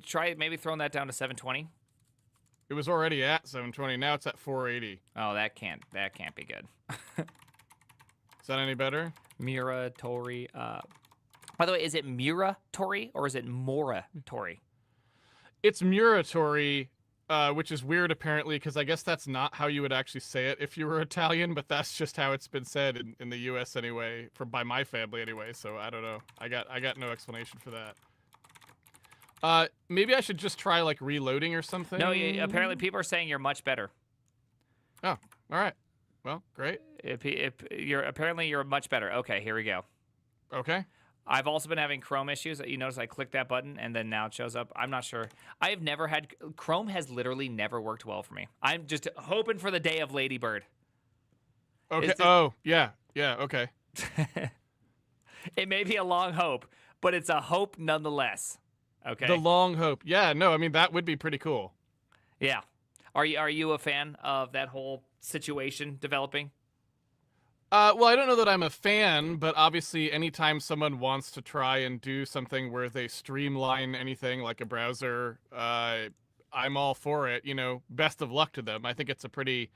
Try maybe throwing that down to 720. It was already at 720. Now it's at 480. Oh, that can't be good. Is that any better? Muratori. By the way, is it Muratori or is it Moratori? It's Muratori, which is weird apparently, because I guess that's not how you would actually say it if you were Italian, but that's just how it's been said in the U.S. anyway, by my family anyway. So I don't know. I got no explanation for that. Maybe I should just try like reloading or something. No, apparently people are saying you're much better. Oh, all right. Well, great. Apparently you're much better. Okay, here we go. Okay. I've also been having Chrome issues. You notice I click that button and then now it shows up. I'm not sure. I have never had Chrome has literally never worked well for me. I'm just hoping for the day of Ladybird. Okay. Oh, yeah. Yeah, okay. It may be a long hope, but it's a hope nonetheless. Okay. The long hope. Yeah, no, I mean that would be pretty cool. Yeah. Are you a fan of that whole situation developing? Well, I don't know that I'm a fan, but obviously anytime someone wants to try and do something where they streamline anything like a browser, I'm all for it. You know, best of luck to them. I think it's a pretty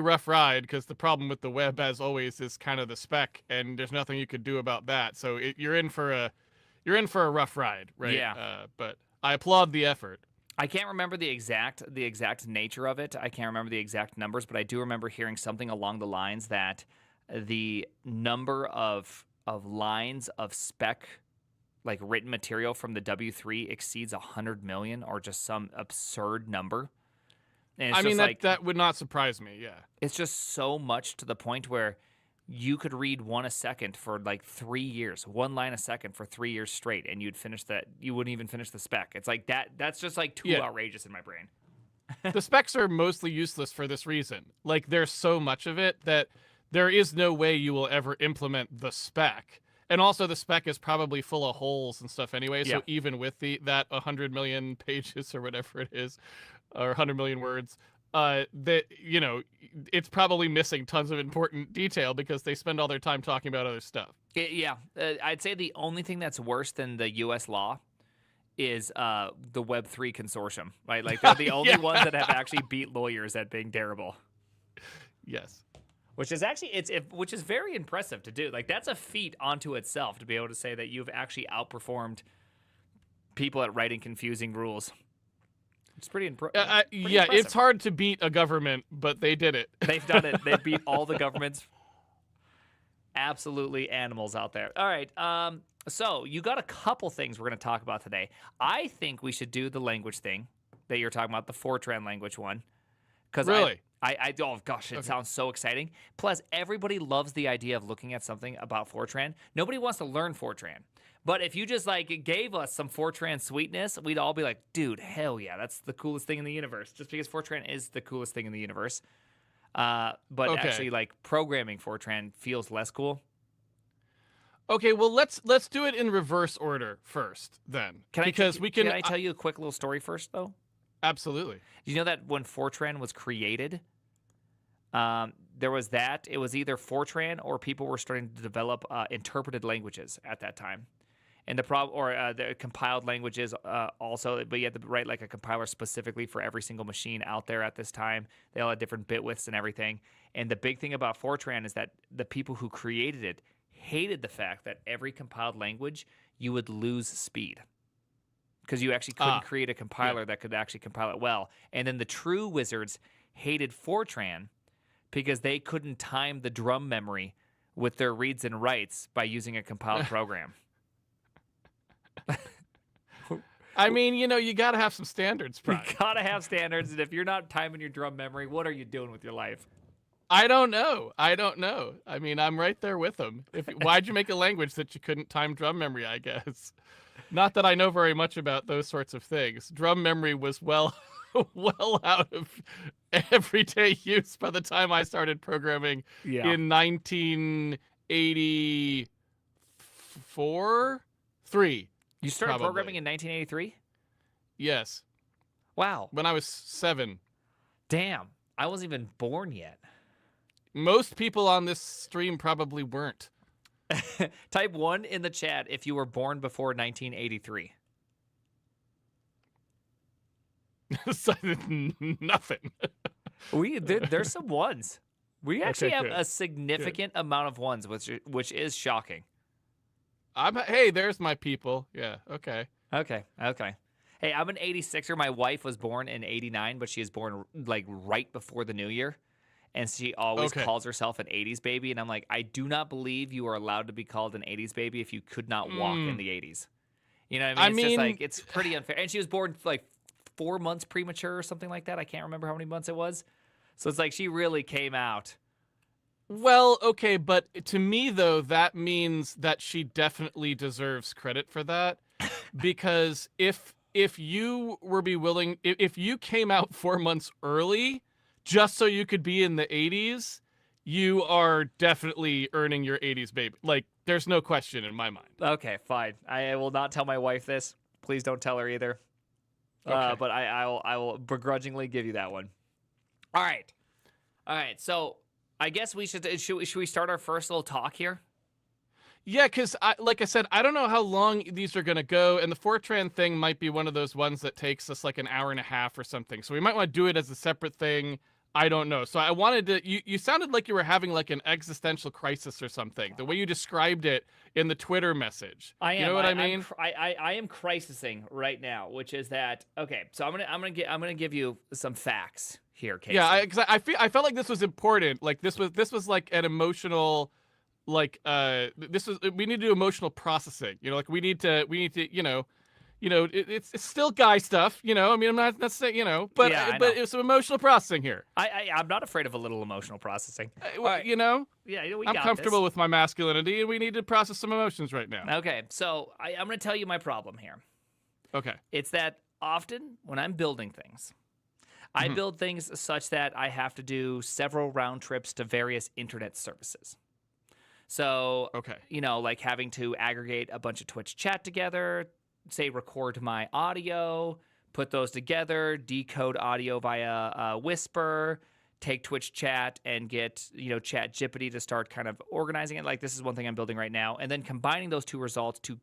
rough ride because the problem with the web, as always, is kind of the spec, and there's nothing you could do about that. So you're in for a rough ride, right? Yeah. But I applaud the effort. I can't remember the exact nature of it. I can't remember the exact numbers, but I do remember hearing something along the lines that the number of lines of spec, like written material from the W3 exceeds 100 million, or just some absurd number. And I mean, that would not surprise me. Yeah, it's just so much to the point where you could read one a second for like 3 years, one line a second for 3 years straight, and you'd finish that. You wouldn't even finish the spec. It's like that. That's just like too outrageous in my brain. The specs are mostly useless for this reason. Like, there's so much of it that there is no way you will ever implement the spec. And also, the spec is probably full of holes and stuff anyway. So even with that 100 million pages or whatever it is, or 100 million words, that, you know, it's probably missing tons of important detail because they spend all their time talking about other stuff. I'd say the only thing that's worse than the U.S. law is the Web3 consortium, right? Like, they're the only ones that have actually beat lawyers at being terrible. Yes. Which is actually which is very impressive to do. Like, that's a feat onto itself to be able to say that you've actually outperformed people at writing confusing rules. It's pretty impressive. It's hard to beat a government, but they did it. They've done it. They beat all the governments. Absolutely animals out there. All right. So you got a couple things we're going to talk about today. I think we should do the language thing that you're talking about, the Fortran language one. Really? Oh gosh, it sounds so exciting. Plus, everybody loves the idea of looking at something about Fortran. Nobody wants to learn Fortran. But if you just like gave us some Fortran sweetness, we'd all be like, dude, hell yeah, that's the coolest thing in the universe. Just because Fortran is the coolest thing in the universe. Actually, like, programming Fortran feels less cool. Okay, well, let's do it in reverse order first, then. Can I tell you a quick little story first, though? Absolutely. Do you know that when Fortran was created, there was that. It was either Fortran or people were starting to develop interpreted languages at that time. And the compiled languages also, but you had to write like a compiler specifically for every single machine out there at this time. They all had different bit widths and everything. And the big thing about Fortran is that the people who created it hated the fact that every compiled language, you would lose speed. Because you actually couldn't create a compiler that could actually compile it well. And then the true wizards hated Fortran because they couldn't time the drum memory with their reads and writes by using a compiled program. I mean, you know, you got to have some standards, Brian. You got to have standards, and if you're not timing your drum memory, what are you doing with your life? I don't know. I mean, I'm right there with them. Why'd you make a language that you couldn't time drum memory, I guess? Not that I know very much about those sorts of things. Drum memory was well out of everyday use by the time I started programming in 1983. You started programming in 1983? Yes. Wow. When I was 7. Damn. I wasn't even born yet. Most people on this stream probably weren't. Type 1 in the chat if you were born before 1983. So, nothing. There's some ones. We actually Okay, have good. a significant amount of ones, which is shocking. Hey, there's my people. Yeah, okay. Okay. Hey, I'm an 86er. My wife was born in 89, but she was born like right before the new year. And she always Okay. calls herself an 80s baby. And I'm like, I do not believe you are allowed to be called an 80s baby if you could not walk in the 80s. You know what I mean? I It's just mean, like, it's pretty unfair. And she was born like 4 months premature or something like that. I can't remember how many months it was. So it's like she really came out. well, okay, but to me though, that means that she definitely deserves credit for that, because if you were be willing, if you came out 4 months early, just so you could be in the 80s, you are definitely earning your 80s baby. Like, there's no question in my mind. Okay, fine. I will not tell my wife this. Please don't tell her either. Okay. But I will begrudgingly give you that one. All right. So I guess should we start our first little talk here? Yeah, because like I said, I don't know how long these are gonna go, and the Fortran thing might be one of those ones that takes us like an hour and a half or something. So we might want to do it as a separate thing. I don't know. So I wanted to. You sounded like you were having like an existential crisis or something. The way you described it in the Twitter message. I am. You know what I mean? I am crisising right now, which is that okay? So I'm gonna give you some facts here, Casey. Yeah, because I felt like this was important. Like this was like an emotional, like this was we need to do emotional processing. You know, like we need to it's still guy stuff. You know, I mean, I'm not saying but Yeah, I but know. it's some emotional processing here. I'm not afraid of a little emotional processing. All right. You know, Yeah, we I'm got comfortable this. with my masculinity, and we need to process some emotions right now. Okay, so I'm gonna tell you my problem here. Okay. It's that often when I'm building things, I build things such that I have to do several round trips to various internet services. So, Okay. like having to aggregate a bunch of Twitch chat together, say record my audio, put those together, decode audio via Whisper, take Twitch chat and get, Chat Jippity to start kind of organizing it. Like this is one thing I'm building right now. And then combining those two results to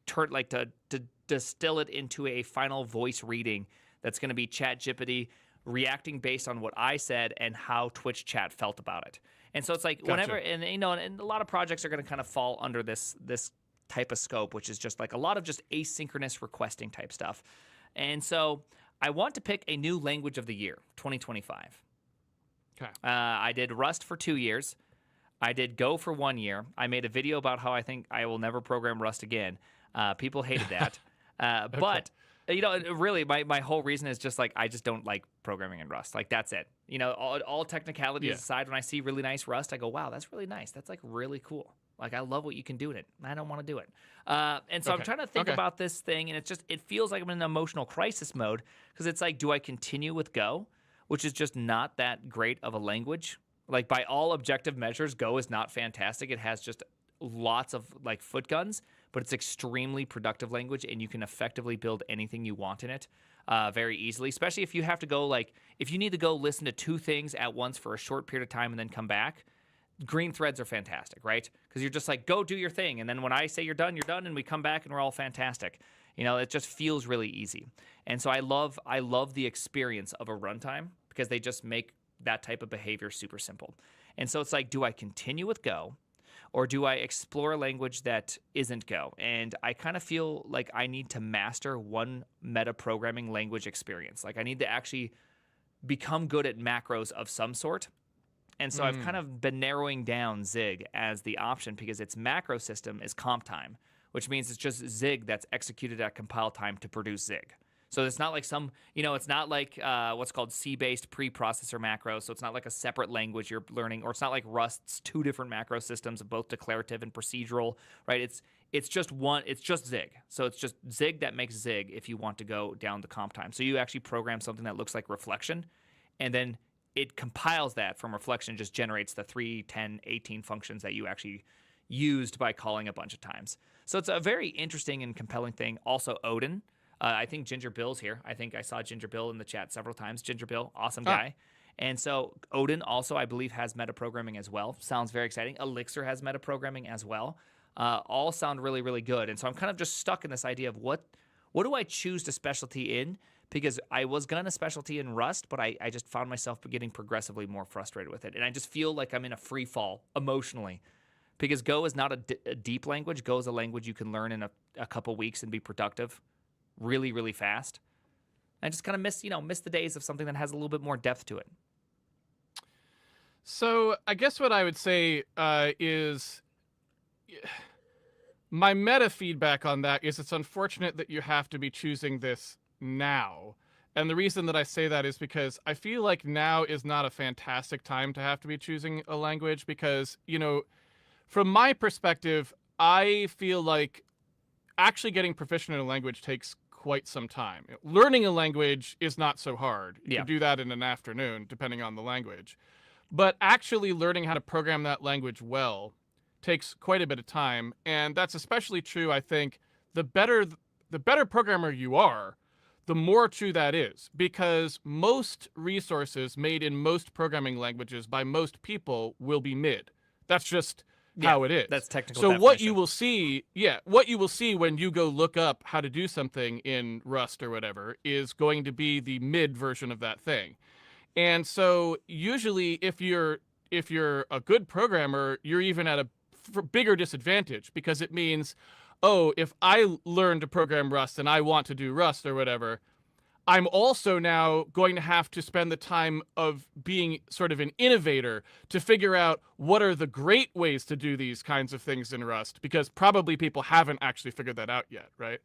turn to distill it into a final voice reading that's going to be Chat Jippity reacting based on what I said and how Twitch chat felt about it. And so it's like whenever, and and a lot of projects are going to kind of fall under this type of scope, which is just like a lot of just asynchronous requesting type stuff. And so I want to pick a new language of the year, 2025. Okay. I did Rust for 2 years. I did Go for 1 year. I made a video about how I think I will never program Rust again. People hated that. But really, my whole reason is just like I just don't like programming in Rust. Like that's it. All technicalities aside, when I see really nice Rust, I go, wow, that's really nice. That's like really cool. Like I love what you can do in it. I don't want to do it. And so I'm trying to think about this thing, and it feels like I'm in an emotional crisis mode because it's like, do I continue with Go, which is just not that great of a language? Like by all objective measures, Go is not fantastic. It has just lots of like foot guns, but it's extremely productive language, and you can effectively build anything you want in it very easily, especially if you have to go if you need to go listen to two things at once for a short period of time and then come back. Green threads are fantastic, right? Because you're just like, go do your thing. And then when I say you're done, and we come back and we're all fantastic. It just feels really easy. And so I love the experience of a runtime because they just make that type of behavior super simple. And so it's like, do I continue with Go? Or do I explore a language that isn't Go? And I kind of feel like I need to master one meta programming language experience. Like I need to actually become good at macros of some sort. And so I've kind of been narrowing down Zig as the option because its macro system is comp time, which means it's just Zig that's executed at compile time to produce Zig. So it's not like it's not like what's called C-based preprocessor macro. So it's not like a separate language you're learning, or it's not like Rust's two different macro systems, both declarative and procedural, right? It's just one. It's just Zig. So it's just Zig that makes Zig if you want to go down the comp time. So you actually program something that looks like reflection, and then it compiles that from reflection, just generates the 3, 10, 18 functions that you actually used by calling a bunch of times. So it's a very interesting and compelling thing. Also, Odin. I think Ginger Bill's here. I think I saw Ginger Bill in the chat several times. Ginger Bill, awesome guy. And so Odin also, I believe, has metaprogramming as well. Sounds very exciting. Elixir has metaprogramming as well. All sound really, really good. And so I'm kind of just stuck in this idea of what do I choose to specialty in? because I was gonna specialty in Rust, but I just found myself getting progressively more frustrated with it. And I just feel like I'm in a free fall emotionally because Go is not a deep language. Go is a language you can learn in a couple weeks and be productive really, really fast. I just kind of miss the days of something that has a little bit more depth to it. So I guess what I would say is my meta feedback on that is it's unfortunate that you have to be choosing this now. And the reason that I say that is because I feel like now is not a fantastic time to have to be choosing a language because, from my perspective, I feel like actually getting proficient in a language takes quite some time. Learning a language is not so hard. You can do that in an afternoon, depending on the language. But actually learning how to program that language well takes quite a bit of time. And that's especially true, I think, the better programmer you are, the more true that is. Because most resources made in most programming languages by most people will be mid. That's just how it is. That's technical So definition. what you will see when you go look up how to do something in Rust or whatever is going to be the mid version of that thing. And so usually if you're a good programmer, you're even at a bigger disadvantage because it means, oh, if I learn to program Rust and I want to do Rust or whatever, I'm also now going to have to spend the time of being sort of an innovator to figure out what are the great ways to do these kinds of things in Rust, because probably people haven't actually figured that out yet, right?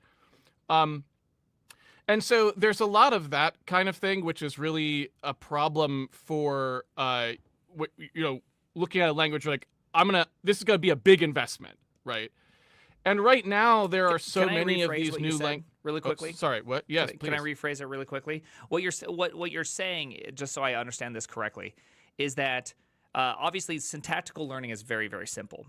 And so there's a lot of that kind of thing, which is really a problem for, looking at a language like, this is going to be a big investment, right? And right now there are so many of these new languages. Really quickly. Sorry, what? Yes, Can I rephrase it really quickly? What you're saying, just so I understand this correctly, is that obviously syntactical learning is very, very simple.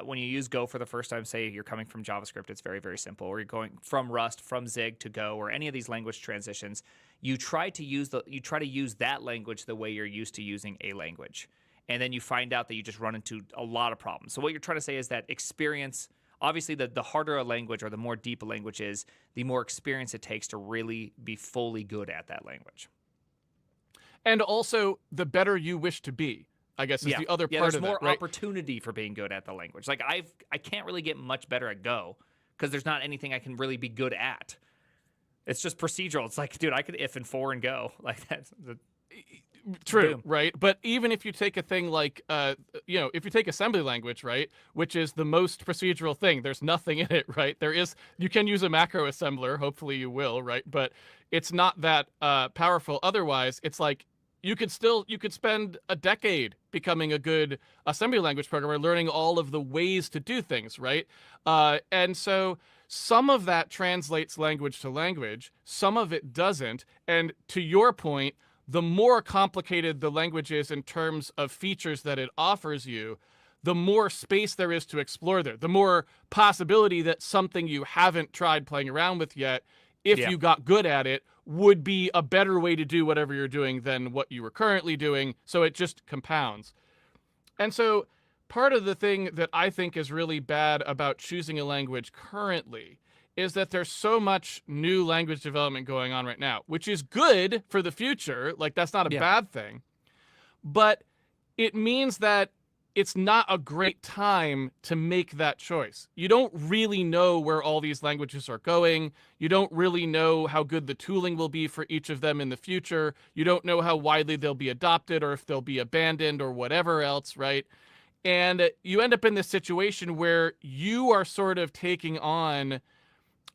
When you use Go for the first time, say you're coming from JavaScript, it's very, very simple. Or you're going from Rust, from Zig to Go, or any of these language transitions. You try to use that language the way you're used to using a language, and then you find out that you just run into a lot of problems. So what you're trying to say is that experience. Obviously, the harder a language or the more deep a language is, the more experience it takes to really be fully good at that language. And also, the better you wish to be, I guess, is the other part of that, there's more right? opportunity for being good at the language. Like, I can't really get much better at Go because there's not anything I can really be good at. It's just procedural. It's like, dude, I could if and for and go. Like, that's... True, boom. right? But even if you take a thing like, if you take assembly language, right, which is the most procedural thing, there's nothing in it, right? You can use a macro assembler, hopefully you will, right? But it's not that powerful. Otherwise, it's like you could spend a decade becoming a good assembly language programmer, learning all of the ways to do things, right? And so some of that translates language to language, some of it doesn't. And to your point, the more complicated the language is in terms of features that it offers you, the more space there is to explore there, the more possibility that something you haven't tried playing around with yet, if you got good at it, would be a better way to do whatever you're doing than what you were currently doing. So it just compounds. And so part of the thing that I think is really bad about choosing a language currently is that there's so much new language development going on right now, which is good for the future. Like, that's not a bad thing. But it means that it's not a great time to make that choice. You don't really know where all these languages are going. You don't really know how good the tooling will be for each of them in the future. You don't know how widely they'll be adopted or if they'll be abandoned or whatever else, right? And you end up in this situation where you are sort of taking on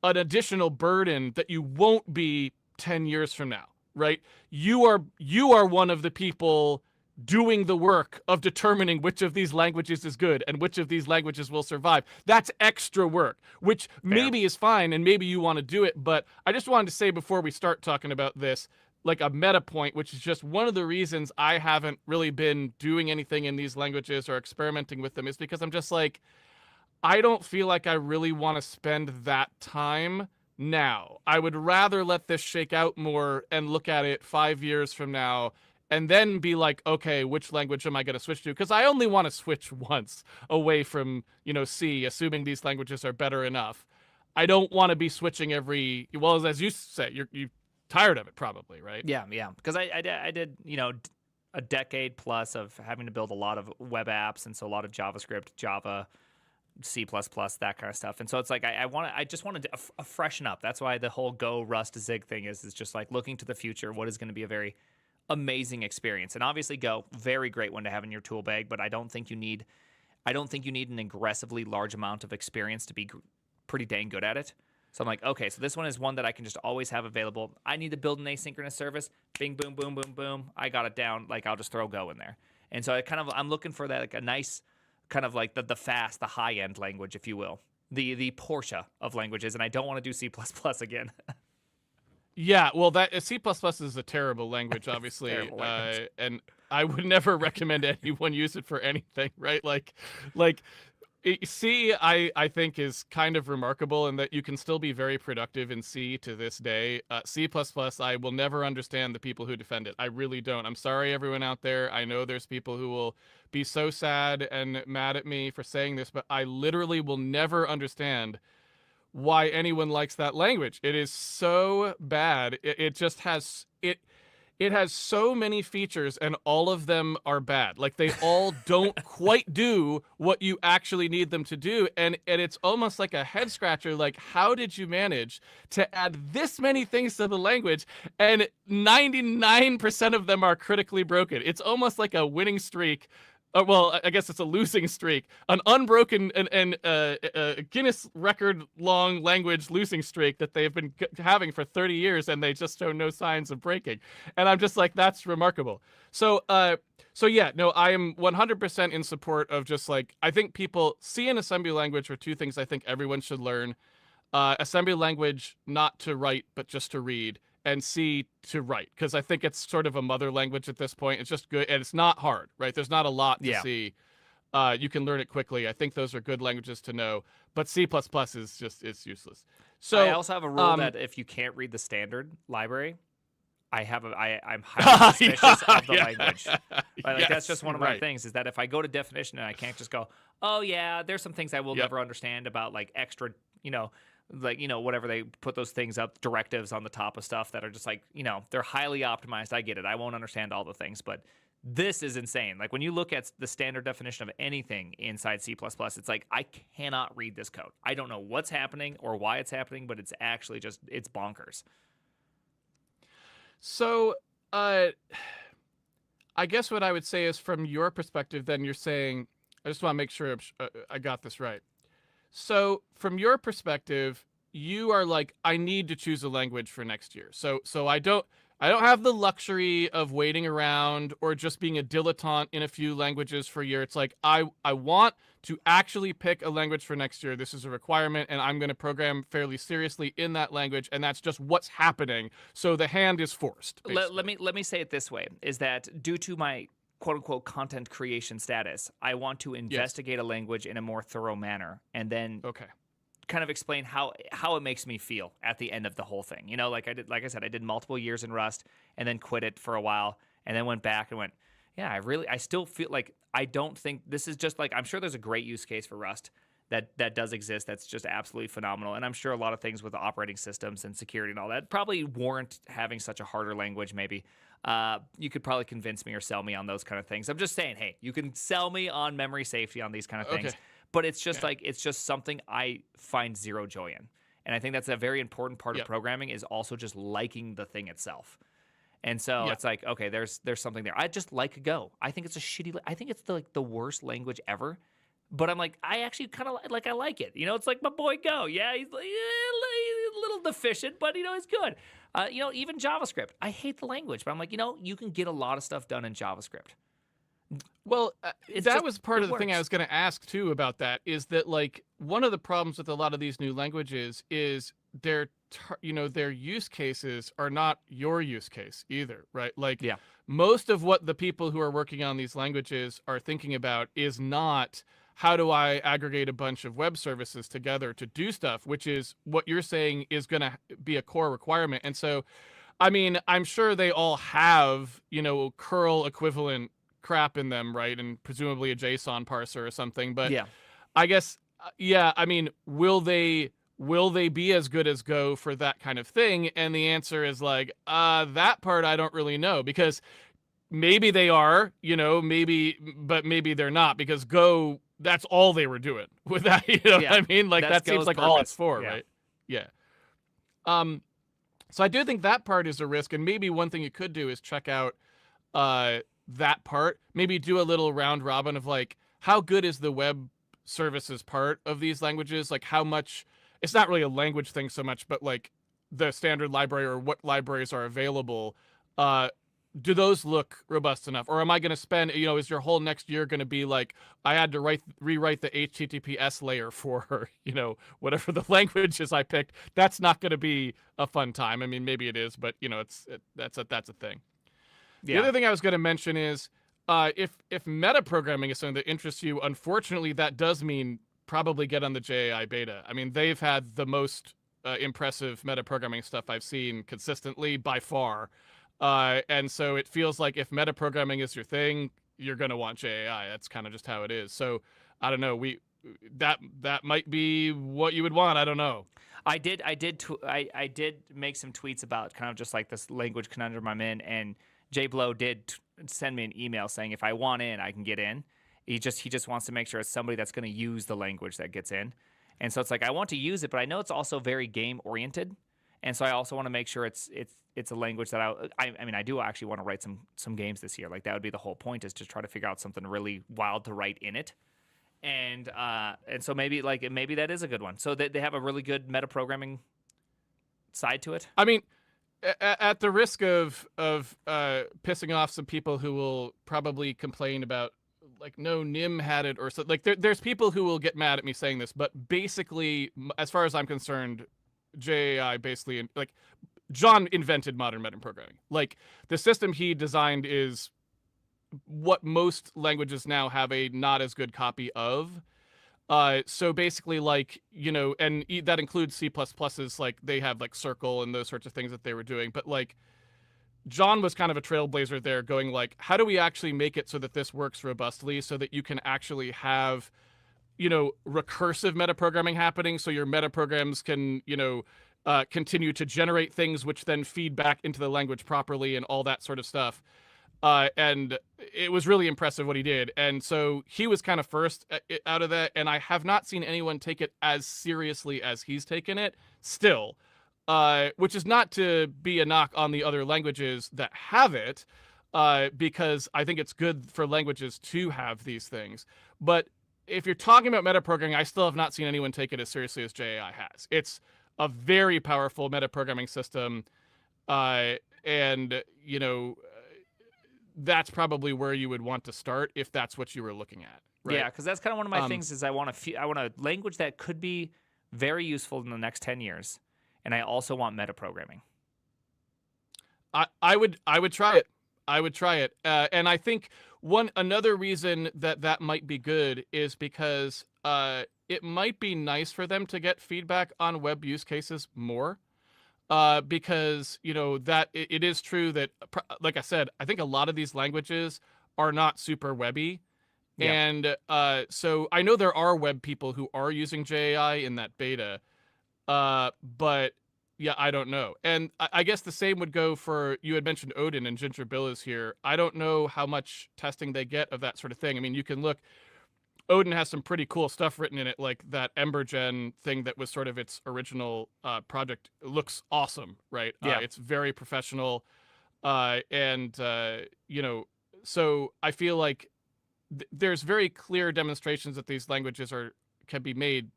an additional burden that you won't be 10 years from now, right? You are one of the people doing the work of determining which of these languages is good and which of these languages will survive. That's extra work, which maybe is fine and maybe you want to do it. But I just wanted to say before we start talking about this, like a meta point, which is just one of the reasons I haven't really been doing anything in these languages or experimenting with them, is because I'm just like, I don't feel like I really want to spend that time now. I would rather let this shake out more and look at it 5 years from now and then be like, okay, which language am I going to switch to? Because I only want to switch once away from, C, assuming these languages are better enough. I don't want to be switching as you say, tired of it probably, right? Yeah, yeah. Because I did, a decade plus of having to build a lot of web apps, and so a lot of JavaScript, Java, C++, that kind of stuff. And so it's like I just wanted to freshen up. That's why the whole Go Rust Zig thing is just like looking to the future. What is going to be a very amazing experience? And obviously, Go, very great one to have in your tool bag. But I don't think you need an aggressively large amount of experience to be pretty dang good at it. So I'm like, okay, so this one is one that I can just always have available. I need to build an asynchronous service. Bing, boom, boom, boom, boom. I got it down. Like, I'll just throw Go in there. And so I'm looking for that, like a nice kind of like the fast, the high end language, if you will, the Porsche of languages. And I don't want to do C++ again. Yeah, well, that C++ is a terrible language, obviously, Terrible language. and I would never recommend anyone use it for anything, right? Like, C, I think is kind of remarkable in that you can still be very productive in C to this day. C++, I will never understand the people who defend it. I really don't. I'm sorry, everyone out there. I know there's people who will be so sad and mad at me for saying this, but I literally will never understand why anyone likes that language. It is so bad. It just has it has so many features and all of them are bad. Like they all don't quite do what you actually need them to do. And it's almost like a head scratcher. Like, how did you manage to add this many things to the language? And 99% of them are critically broken. It's almost like a winning streak. Well, I guess it's a losing streak, an unbroken and Guinness record long language losing streak that they've been having for 30 years, and they just show no signs of breaking. And I'm just like, that's remarkable. So yeah, no, I am 100% in support of just like, I think C and assembly language are two things I think everyone should learn. Assembly language, not to write, but just to read. And C to write, because I think it's sort of a mother language at this point. It's just good, and it's not hard, right? There's not a lot to see. You can learn it quickly. I think those are good languages to know, but C++ is just, it's useless. So I also have a rule that if you can't read the standard library, I'm highly suspicious of the language. Right? Like, yes, that's just one of my things, is that if I go to definition and I can't just go, oh yeah, there's some things I will never understand about like extra, whatever they put those things up, directives on the top of stuff that are just like, they're highly optimized. I get it. I won't understand all the things, but this is insane. Like when you look at the standard definition of anything inside C++, it's like, I cannot read this code. I don't know what's happening or why it's happening, but it's actually just, it's bonkers. So, I guess what I would say is, from your perspective, then you're saying, I just want to make sure I got this right. So from your perspective, you are like, I need to choose a language for next year. So I don't have the luxury of waiting around or just being a dilettante in a few languages for a year. It's like, I want to actually pick a language for next year. This is a requirement, and I'm going to program fairly seriously in that language, and that's just what's happening. So the hand is forced. Let me say it this way, is that due to my quote-unquote content creation status, I want to investigate a language in a more thorough manner, and then kind of explain how it makes me feel at the end of the whole thing. Like I said, I did multiple years in Rust and then quit it for a while and then went back and went, yeah, I still feel like, I don't think this is just like, I'm sure there's a great use case for Rust that does exist that's just absolutely phenomenal. And I'm sure a lot of things with operating systems and security and all that probably warrant having such a harder language maybe. You could probably convince me or sell me on those kind of things. I'm just saying, hey, you can sell me on memory safety on these kind of things. But it's just like, it's just something I find zero joy in. And I think that's a very important part of programming, is also just liking the thing itself. And so it's like, okay, there's something there. I just like Go. I think it's I think it's the worst language ever. But I'm like, I actually kind of I like it. It's like my boy Go. Yeah, he's like, a little deficient, but he's good. Even JavaScript. I hate the language, but I'm like, you can get a lot of stuff done in JavaScript. Well, that was part of the thing I was going to ask too about that, is that like one of the problems with a lot of these new languages is their use cases are not your use case either, right? Like most of what the people who are working on these languages are thinking about is not, how do I aggregate a bunch of web services together to do stuff, which is what you're saying is going to be a core requirement. And so, I mean, I'm sure they all have, curl equivalent crap in them, right? And presumably a JSON parser or something. But I guess, I mean, will they will they be as good as Go for that kind of thing? And the answer is like, that part I don't really know, because maybe they are, maybe, but maybe they're not, because Go, that's all they were doing with that. You know what Yeah, I mean? Like that's that seems Go's like all it's purpose. for, Yeah, right? Yeah. Um, so I do think that part is a risk, and maybe one thing you could do is check out that part. Maybe do a little round robin of like, how good is the web services part of these languages? Like how much, it's not really a language thing so much, but like the standard library or what libraries are available. Uh, do those look robust enough? Or am I going to spend, is your whole next year going to be like, I had to rewrite the HTTPS layer for, whatever the language is I picked? That's not going to be a fun time. I mean, maybe it is, but that's a thing. The yeah, other thing I was going to mention is if metaprogramming is something that interests you, unfortunately, that does mean probably get on the JAI beta. I mean, they've had the most impressive metaprogramming stuff I've seen consistently by far. And so it feels like if metaprogramming is your thing, you're going to want JAI. That's kind of just how it is. So I don't know. That might be what you would want. I don't know. I did make some tweets about kind of just like this language conundrum I'm in, and Jay Blow did send me an email saying if I want in, I can get in. He just wants to make sure it's somebody that's going to use the language that gets in, and so it's like I want to use it, but I know it's also very game oriented, and so I also want to make sure it's a language that I mean I do actually want to write some games this year. Like that would be the whole point, is to try to figure out something really wild to write in it. And so maybe that is a good one. So they have a really good metaprogramming side to it. I mean, at the risk of pissing off some people who will probably complain about like no Nim had it or so, like there's people who will get mad at me saying this, but basically, as far as I'm concerned, JAI basically like John invented modern metaprogramming. Like the system he designed is what most languages now have a not as good copy of. So basically, like, and that includes C++'s, like, they have, like, Circle and those sorts of things that they were doing. But, like, John was kind of a trailblazer there, going, like, how do we actually make it so that this works robustly so that you can actually have, recursive metaprogramming happening, so your metaprograms can, continue to generate things which then feed back into the language properly and all that sort of stuff. And it was really impressive what he did. And so he was kind of first out of that. And I have not seen anyone take it as seriously as he's taken it still, which is not to be a knock on the other languages that have it, because I think it's good for languages to have these things. But if you're talking about metaprogramming, I still have not seen anyone take it as seriously as JAI has. It's a very powerful metaprogramming system. And, that's probably where you would want to start if that's what you were looking at. Right? Yeah, because that's kind of one of my things is I want a language that could be very useful in the next 10 years, and I also want metaprogramming. I would try it. I would try it. And I think another reason that might be good is because it might be nice for them to get feedback on web use cases more. Because that it is true that, like I said, I think a lot of these languages are not super webby, Yeah. and so I know there are web people who are using JAI in that beta, but yeah, I don't know. And I guess the same would go for, you had mentioned Odin, and Ginger Bill is here. I don't know how much testing they get of that sort of thing. I mean, you can look. Odin has some pretty cool stuff written in it, like that Embergen thing that was sort of its original project. It looks awesome, right? Yeah. It's very professional. And, so I feel like there's very clear demonstrations that these languages can be made.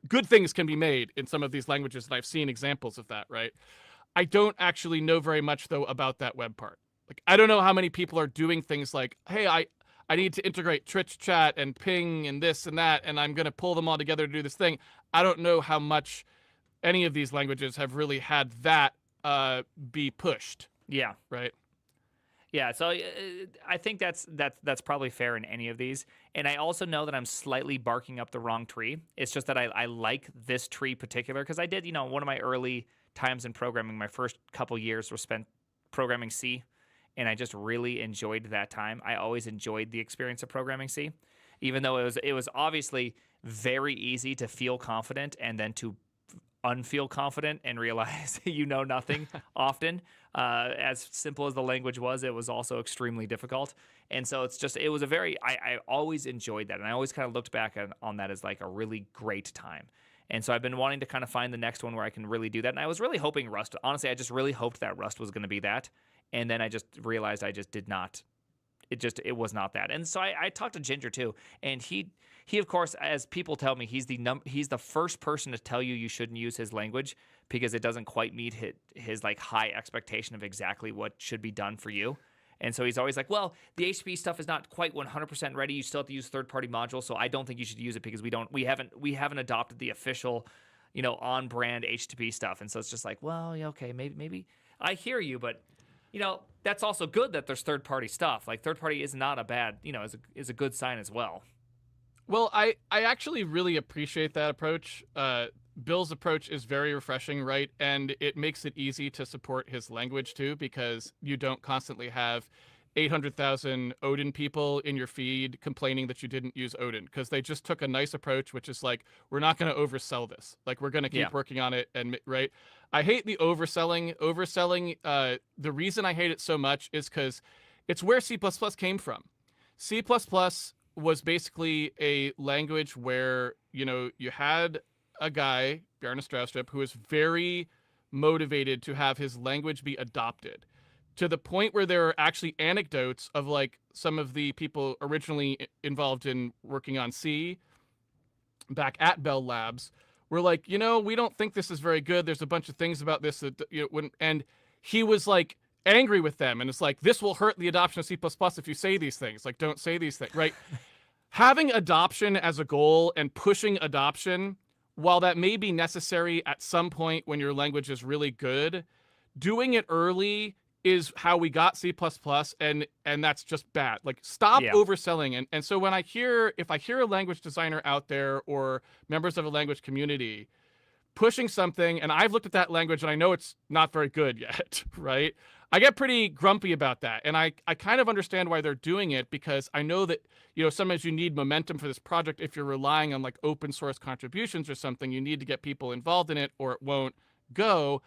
Good things can be made in some of these languages, and I've seen examples of that, right? I don't actually know very much, though, about that web part. Like, I don't know how many people are doing things like, hey, I need to integrate Twitch chat and ping and this and that, and I'm going to pull them all together to do this thing. I don't know how much any of these languages have really had that be pushed. Yeah. Right. Yeah, so I think that's probably fair in any of these. And I also know that I'm slightly barking up the wrong tree. It's just that I like this tree particular, because I did, one of my early times in programming, my first couple years were spent programming C, and I just really enjoyed that time. I always enjoyed the experience of programming C, even though it was obviously very easy to feel confident and then to unfeel confident and realize you know nothing often. As simple as the language was, it was also extremely difficult. And so it was a I always enjoyed that. And I always kind of looked back on that as like a really great time. And so I've been wanting to kind of find the next one where I can really do that. And I was really hoping Rust, honestly, I just really hoped that Rust was going to be that. And then I just realized I just did not. It was not that. And so I talked to Ginger too, and he of course, as people tell me, he's the first person to tell you shouldn't use his language because it doesn't quite meet his like high expectation of exactly what should be done for you. And so he's always like, well, the HTTP stuff is not quite 100% ready. You still have to use third-party modules, so I don't think you should use it because we haven't adopted the official, on-brand HTTP stuff. And so it's just like, well, yeah, okay, maybe I hear you, but that's also good that there's third-party stuff. Like third-party is not a bad, is a good sign as well. Well, I actually really appreciate that approach. Bill's approach is very refreshing, right? And it makes it easy to support his language too, because you don't constantly have 800,000 Odin people in your feed complaining that you didn't use Odin, because they just took a nice approach, which is like, we're not going to oversell this. Like, we're going to keep working on it. And right. I hate the overselling. The reason I hate it so much is because it's where C++ came from. C++ was basically a language where, you had a guy, Bjarne Stroustrup, who was very motivated to have his language be adopted, to the point where there are actually anecdotes of like some of the people originally involved in working on C back at Bell Labs were like, we don't think this is very good. There's a bunch of things about this that, and he was like angry with them. And it's like, this will hurt the adoption of C++ if you say these things. Like, don't say these things, right? Having adoption as a goal and pushing adoption, while that may be necessary at some point when your language is really good, doing it early is how we got C++, and that's just bad. Like, stop overselling. And so when if I hear a language designer out there or members of a language community pushing something, and I've looked at that language and I know it's not very good yet, right? I get pretty grumpy about that. And I kind of understand why they're doing it, because I know that, sometimes you need momentum for this project. If you're relying on like open source contributions or something, you need to get people involved in it or it won't go.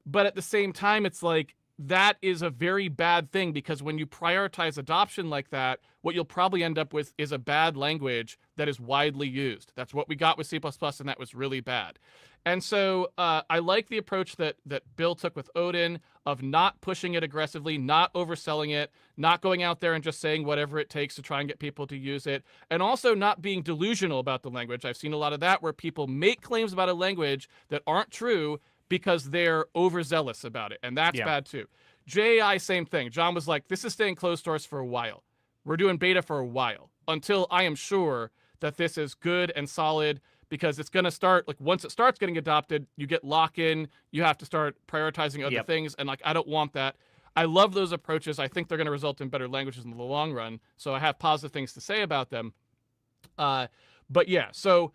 But at the same time, it's like, that is a very bad thing, because when you prioritize adoption like that, what you'll probably end up with is a bad language that is widely used. That's what we got with C++, and that was really bad. And so I like the approach that Bill took with Odin, of not pushing it aggressively, not overselling it, not going out there and just saying whatever it takes to try and get people to use it, and also not being delusional about the language. I've seen a lot of that where people make claims about a language that aren't true because they're overzealous about it, and that's bad too. JAI, same thing. John was like, this is staying closed source for a while. We're doing beta for a while until I am sure that this is good and solid, because it's going to start, like, once it starts getting adopted, you get lock-in, you have to start prioritizing other things, and like, I don't want that. I love those approaches. I think they're going to result in better languages in the long run, so I have positive things to say about them. But yeah, so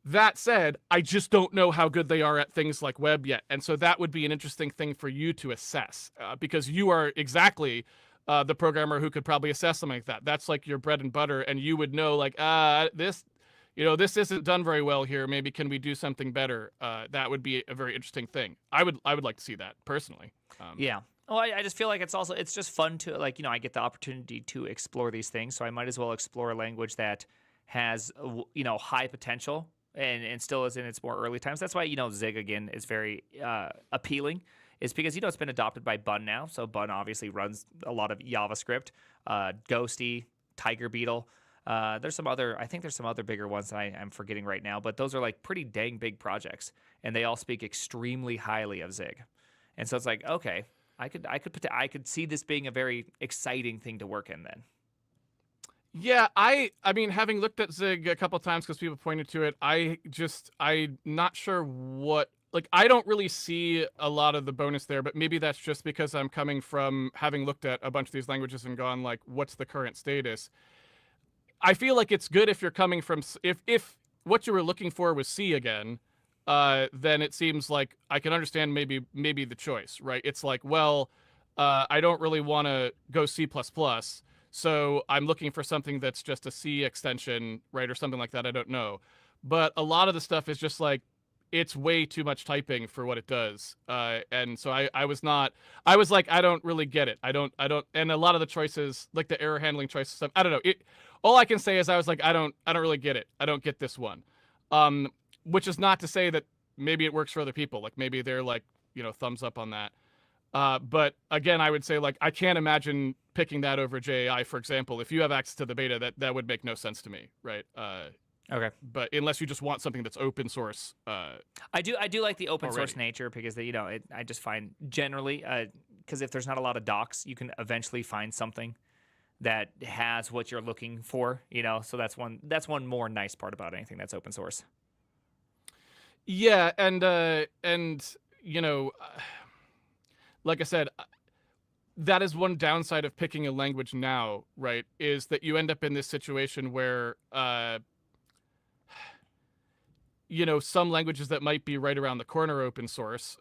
that said, I just don't know how good they are at things like web yet. And so that would be an interesting thing for you to assess, because you are exactly the programmer who could probably assess something like that. That's like your bread and butter. And you would know, like, this isn't done very well here. Maybe can we do something better? That would be a very interesting thing. I would like to see that personally. Yeah. Oh, I just feel like it's just fun to, like, I get the opportunity to explore these things. So I might as well explore a language that has, high potential and still is in its more early times. That's why, Zig, again, is very appealing, is because, it's been adopted by Bun now. So Bun obviously runs a lot of JavaScript, Ghosty, Tiger Beetle. There's some other bigger ones that I'm forgetting right now, but those are like pretty dang big projects, and they all speak extremely highly of Zig. And so it's like, okay, I could see this being a very exciting thing to work in then. Yeah, I mean, having looked at Zig a couple times because people pointed to it, I'm not sure what, like, I don't really see a lot of the bonus there, but maybe that's just because I'm coming from having looked at a bunch of these languages and gone, like, what's the current status? I feel like it's good if you're coming from, if what you were looking for was C again, then it seems like I can understand maybe the choice, right? It's like, well, I don't really want to go C++, so I'm looking for something that's just a C extension, right, or something like that. I don't know. but a lot of the stuff is just like it's way too much typing for what it does. And so I was not, I was like, I don't really get it. I don't, and a lot of the choices, like the error handling choices stuff, I don't know. All I can say is I was like, I don't really get it. I don't get this one. Which is not to say that maybe it works for other people. Like maybe they're like, thumbs up on that. But again, I would say like, I can't imagine picking that over JAI, for example. If you have access to the beta, that would make no sense to me. Right. Okay. But unless you just want something that's open source, I do like the open source already. nature because I just find generally because if there's not a lot of docs, you can eventually find something that has what you're looking for. So that's one more nice part about anything that's open source. Yeah, and like I said, that is one downside of picking a language now, right? Is that you end up in this situation where some languages that might be right around the corner open source,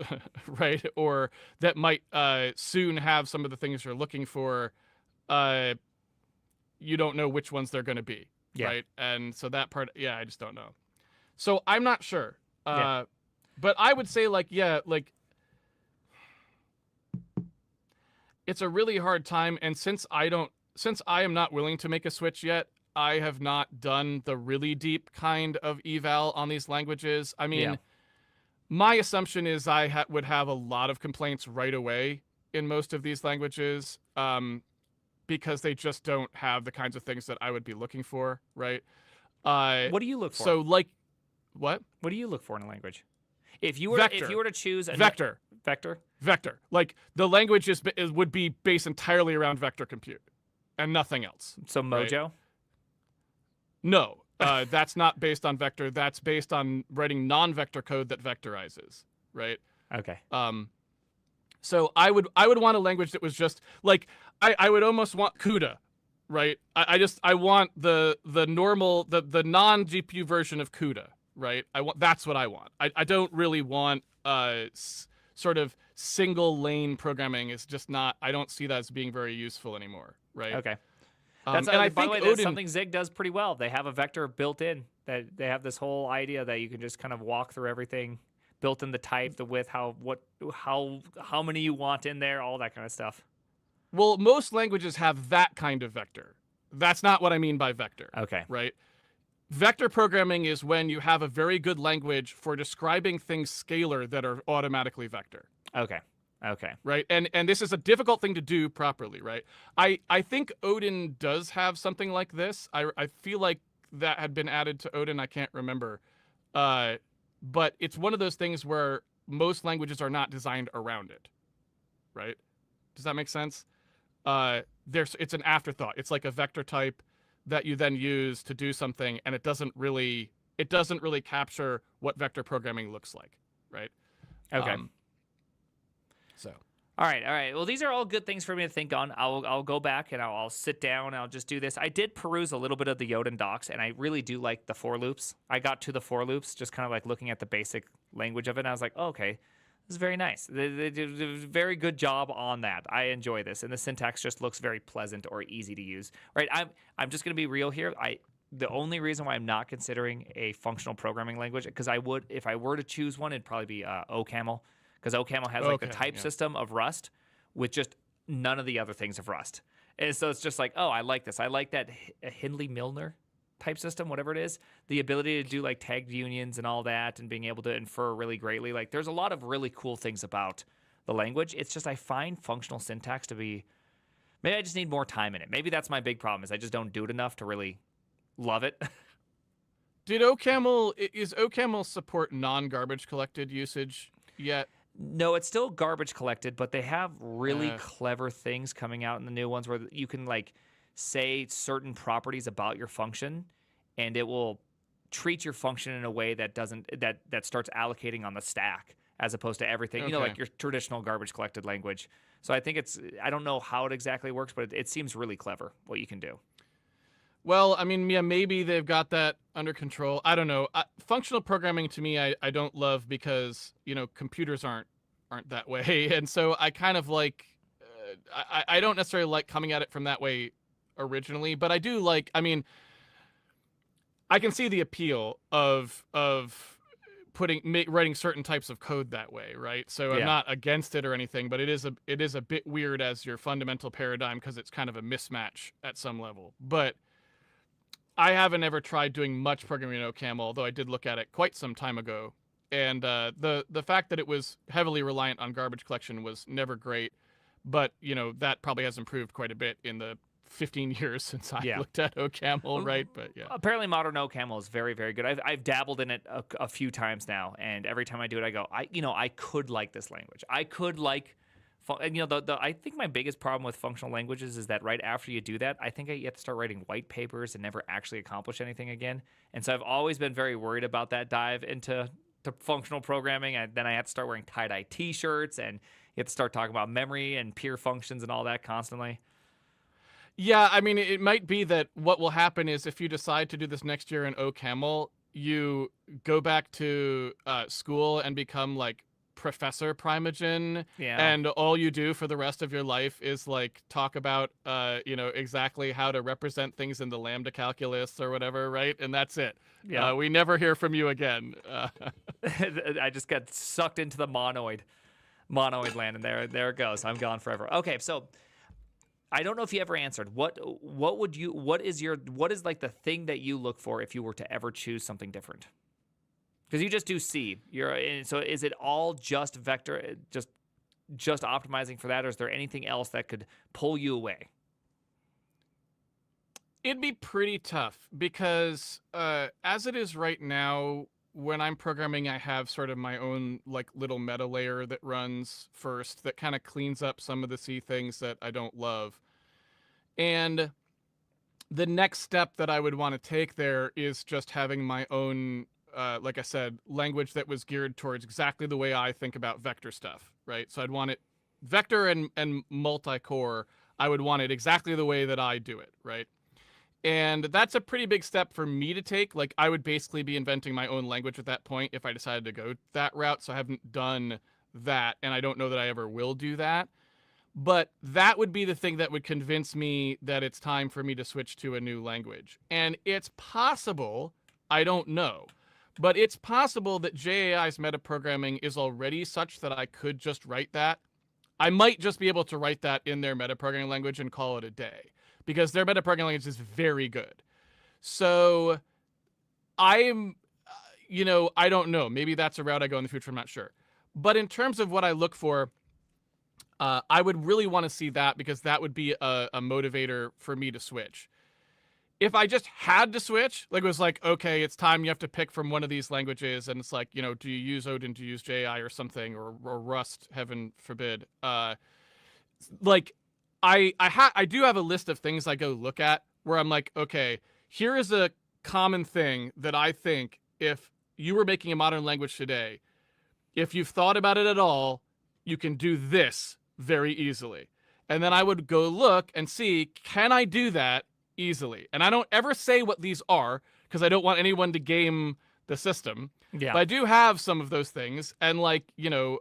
right? Or that might soon have some of the things you're looking for, you don't know which ones they're going to be, right? And so that part, I just don't know. So I'm not sure. But I would say it's a really hard time. And since I am not willing to make a switch yet, I have not done the really deep kind of eval on these languages. I mean, my assumption is I would have a lot of complaints right away in most of these languages because they just don't have the kinds of things that I would be looking for, right? What do you look for? So, what? What do you look for in a language? If you were to choose vector. Like the language would be based entirely around vector compute and nothing else. So Mojo? Right? No, that's not based on vector. That's based on writing non-vector code that vectorizes, right? Okay. So I would want a language that was just like I would almost want CUDA, right? I want the normal the non-GPU version of CUDA, right? That's what I want. I don't really want sort of single lane programming. Is just not. I don't see that as being very useful anymore, right? Okay. And I by think the way, that's something Zig does pretty well. They have a vector built in. That they have this whole idea that you can just kind of walk through everything, built in the type, the width, how many you want in there, all that kind of stuff. Well, most languages have that kind of vector. That's not what I mean by vector. Okay. Right? Vector programming is when you have a very good language for describing things scalar that are automatically vector. Okay. Right? And this is a difficult thing to do properly, right? I think Odin does have something like this. I feel like that had been added to Odin. I can't remember. But it's one of those things where most languages are not designed around it. Right? Does that make sense? It's an afterthought. It's like a vector type that you then use to do something, and it doesn't really capture what vector programming looks like, right? Okay. So. All right. Well, these are all good things for me to think on. I'll go back and I'll sit down and I'll just do this. I did peruse a little bit of the Odin docs, and I really do like the for loops. I got to the for loops, just kind of like looking at the basic language of it, and I was like, oh, okay, this is very nice. They did a very good job on that. I enjoy this, and the syntax just looks very pleasant or easy to use. Right? I'm just gonna be real here. The only reason why I'm not considering a functional programming language, because if I were to choose one, it'd probably be OCaml. Because OCaml has the type system of Rust with just none of the other things of Rust. And so it's just like, oh, I like this. I like that Hindley-Milner type system, whatever it is. The ability to do like tagged unions and all that and being able to infer really greatly. Like there's a lot of really cool things about the language. It's just I find functional syntax to be, maybe I just need more time in it. Maybe that's my big problem is I just don't do it enough to really love it. Is OCaml support non-garbage collected usage yet? No, it's still garbage collected, but they have really clever things coming out in the new ones where you can like say certain properties about your function, and it will treat your function in a way that that starts allocating on the stack as opposed to everything. Okay. Like your traditional garbage collected language. So I think I don't know how it exactly works, but it seems really clever what you can do. Well, I mean, yeah, maybe they've got that under control. I don't know. Functional programming to me, I don't love because, computers aren't that way. And so I kind of like, I don't necessarily like coming at it from that way originally, but I do like, I mean, I can see the appeal of writing certain types of code that way, right? So I'm Yeah. not against it or anything, but it is a bit weird as your fundamental paradigm because it's kind of a mismatch at some level. But I haven't ever tried doing much programming in OCaml, although I did look at it quite some time ago. And the fact that it was heavily reliant on garbage collection was never great. But that probably has improved quite a bit in the 15 years since I Yeah. looked at OCaml, right? But yeah. Apparently, modern OCaml is very, very good. I've dabbled in it a few times now, and every time I do it, I go, I could like this language. I could like, and I think my biggest problem with functional languages is that right after you do that, I think you have to start writing white papers and never actually accomplish anything again. And so I've always been very worried about that dive into functional programming. And then I had to start wearing tie-dye T-shirts, and you have to start talking about memory and peer functions and all that constantly. Yeah, I mean, it might be that what will happen is if you decide to do this next year in OCaml, you go back to school and become like Professor Primogen, Yeah. and all you do for the rest of your life is like talk about, exactly how to represent things in the lambda calculus or whatever, right? And that's it. Yeah. We never hear from you again. I just got sucked into the monoid land, and there it goes. I'm gone forever. Okay, so I don't know if you ever answered. What is like the thing that you look for if you were to ever choose something different? Because you just do C. So is it all just vector, just optimizing for that, or is there anything else that could pull you away? It'd be pretty tough because as it is right now, when I'm programming, I have sort of my own like little meta layer that runs first that kind of cleans up some of the C things that I don't love. And the next step that I would want to take there is just having my own, like I said, language that was geared towards exactly the way I think about vector stuff, right? So I'd want it vector and multi-core. I would want it exactly the way that I do it, right? And that's a pretty big step for me to take. Like, I would basically be inventing my own language at that point if I decided to go that route. So I haven't done that, and I don't know that I ever will do that. But that would be the thing that would convince me that it's time for me to switch to a new language. And it's possible, I don't know, but it's possible that JAI's metaprogramming is already such that I could just write that. I might just be able to write that in their metaprogramming language and call it a day, because their metaprogramming language is very good. So I'm, I don't know. Maybe that's a route I go in the future. I'm not sure. But in terms of what I look for, I would really want to see that, because that would be a motivator for me to switch. If I just had to switch, like it was like, okay, it's time, you have to pick from one of these languages, and it's like, do you use Odin, do you use JI or something, or Rust, heaven forbid. Like, I do have a list of things I go look at where I'm like, okay, here is a common thing that I think if you were making a modern language today, if you've thought about it at all, you can do this very easily. And then I would go look and see, can I do that easily? And I don't ever say what these are because I don't want anyone to game the system. Yeah. But I do have some of those things. And like,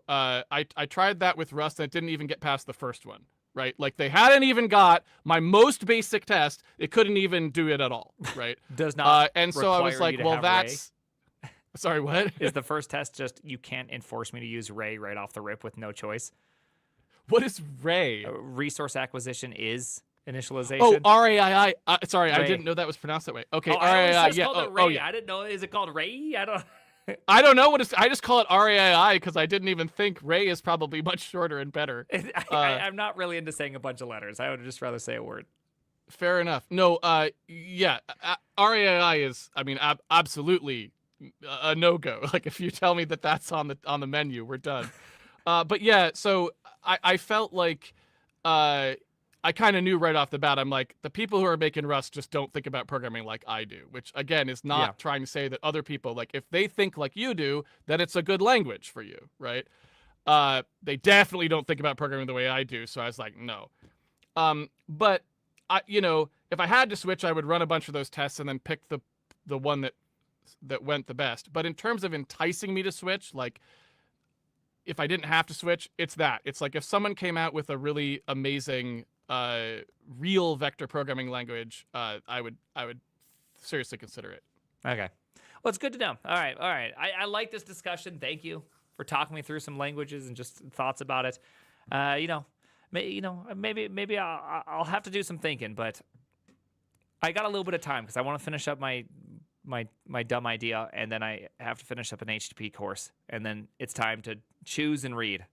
I tried that with Rust and it didn't even get past the first one, right? Like they hadn't even got my most basic test. It couldn't even do it at all, right? Does not. And so I was require like, you to well, have that's... Ray? Sorry, what? Is the first test just you can't enforce me to use Ray right off the rip with no choice? What is Ray? Resource acquisition is initialization. Oh, RAII. Sorry, Ray. I didn't know that was pronounced that way. Okay, RAII. yeah. Called it Ray. Yeah. I didn't know. Is it called Ray? I don't. I don't know what it's. I just call it RAII because I didn't even think Ray is probably much shorter and better. I'm not really into saying a bunch of letters. I would just rather say a word. Fair enough. No, yeah, RAII is, I mean, absolutely a no-go. Like if you tell me that that's on the menu, we're done. But yeah, so I felt like I kind of knew right off the bat. I'm like, the people who are making Rust just don't think about programming like I do, which again is not trying to say that other people, like if they think like you do, that it's a good language for you, right? They definitely don't think about programming the way I do. So I was like, no. But if I had to switch, I would run a bunch of those tests and then pick the one that went the best. But in terms of enticing me to switch, like if I didn't have to switch, it's that. It's like if someone came out with a really amazing real vector programming language, I would seriously consider it. Okay. Well, it's good to know. All right. All right. I like this discussion. Thank you for talking me through some languages and just thoughts about it. You know, maybe I'll have to do some thinking, but I got a little bit of time because I want to finish up my dumb idea, and then I have to finish up an HTTP course, and then it's time to choose and read.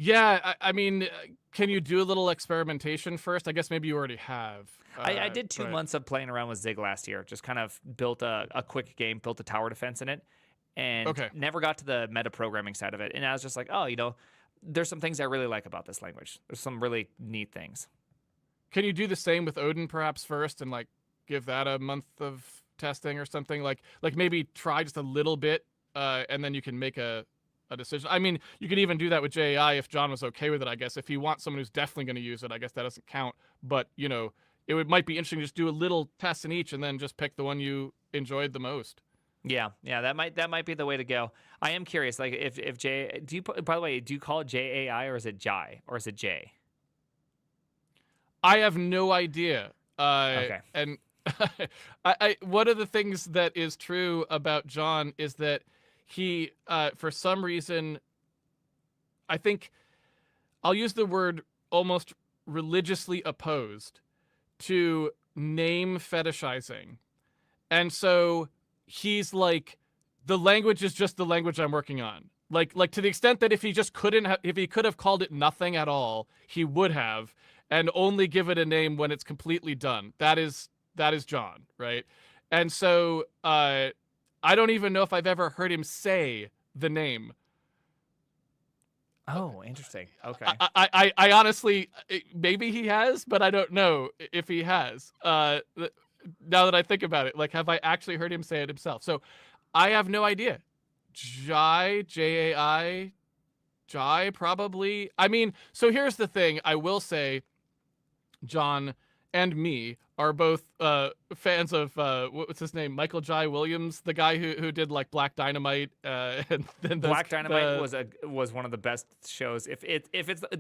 Yeah, I mean, can you do a little experimentation first? I guess maybe you already have. I did 2 but months of playing around with Zig last year. Just kind of built a quick game, built a tower defense in it, and Okay. never got to the meta programming side of it. And I was just like, oh, there's some things I really like about this language. There's some really neat things. Can you do the same with Odin perhaps first and like give that a month of testing or something? Like maybe try just a little bit, and then you can make a decision. I mean, you could even do that with JAI if John was okay with it, I guess. If you want someone who's definitely going to use it, I guess that doesn't count. But, might be interesting to just do a little test in each and then just pick the one you enjoyed the most. Yeah, that might be the way to go. I am curious, like if J, by the way, do you call it JAI or is it Jai or is it J? I have no idea. Okay. And one of the things that is true about John is that he, for some reason, I think I'll use the word almost religiously opposed to name fetishizing. And so he's like, the language is just the language I'm working on. Like to the extent that if he just if he could have called it nothing at all, he would have, and only give it a name when it's completely done. That is John, right? And so I don't even know if I've ever heard him say the name. Oh, interesting. Okay. I honestly, maybe he has, but I don't know if he has. Now that I think about it, like, have I actually heard him say it himself? So I have no idea. Jai, probably. I mean, so here's the thing. I will say, John and me are both fans of what's his name, Michael Jai Williams, the guy who did like Black Dynamite. And then Black Dynamite was one of the best shows. If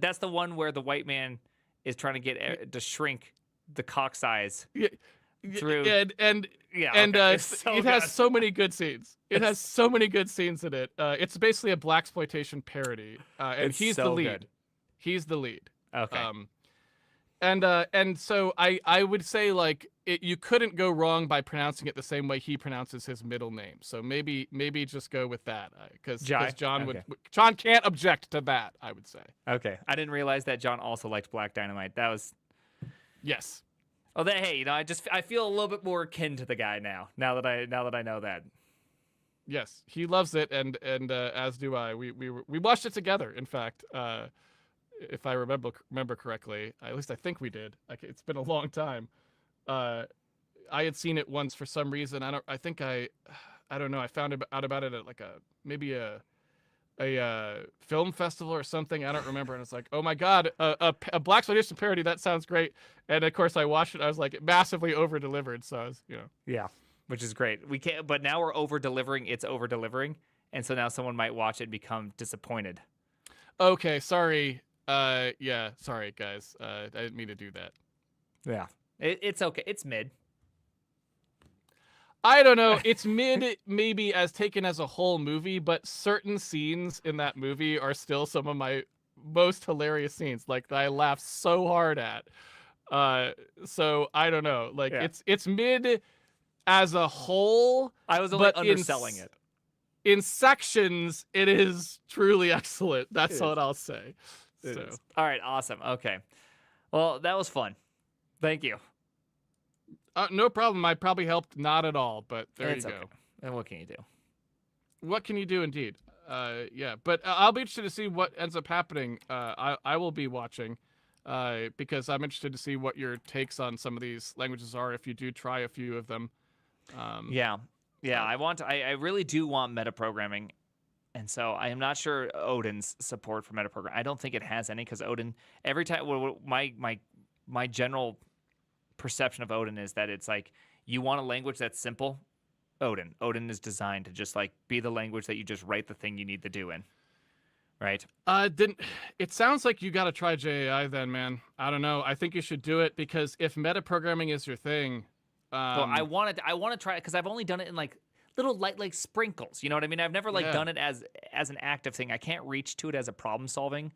that's the one where the white man is trying to get to shrink the cock size. Yeah, through and yeah, and okay. So it has so many good scenes. It has so many good scenes in it. It's basically a blaxploitation parody, and he's so the lead. good. He's the lead. Okay. And so I would say like you couldn't go wrong by pronouncing it the same way he pronounces his middle name. So maybe just go with that because John John can't object to that. I would say. Okay. I didn't realize that John also liked Black Dynamite. That was yes. Oh, hey, I feel a little bit more akin to the guy now. Now that I know that. Yes, he loves it, and as do I. We watched it together. In fact, if I remember correctly, at least I think we did. It's been a long time. I had seen it once for some reason. I don't know. I found out about it at like maybe a film festival or something. I don't remember. And it's like, oh my god, a blaxploitation parody. That sounds great. And of course, I watched it. I was like massively over delivered. So I was, Yeah, which is great. We can't, but now we're over delivering. It's over delivering, and so now someone might watch it and become disappointed. Okay, sorry. Yeah, sorry guys. I didn't mean to do that. Yeah, it's okay. It's mid. I don't know. It's mid, maybe as taken as a whole movie, but certain scenes in that movie are still some of my most hilarious scenes. Like that I laugh so hard at. So I don't know. Like it's mid as a whole. I was only underselling it. In sections, it is truly excellent. That's what I'll say. So. All right, awesome. Okay. Well, that was fun. Thank you. No problem. I probably helped not at all, but there you go. Okay. And what can you do? What can you do, indeed? Yeah, but I'll be interested to see what ends up happening. I will be watching because I'm interested to see what your takes on some of these languages are if you do try a few of them. Yeah. I really do want metaprogramming. And so I am not sure Odin's support for metaprogramming. I don't think it has any because Odin, every time, my general perception of Odin is that it's like you want a language that's simple. Odin is designed to just like be the language that you just write the thing you need to do in, right? It sounds like you got to try JAI then, man. I don't know. I think you should do it because if metaprogramming is your thing, So I want to try it because I've only done it in like little light like sprinkles. You know what I mean? I've never like Yeah. done it as an active thing. I can't reach to it as a problem solving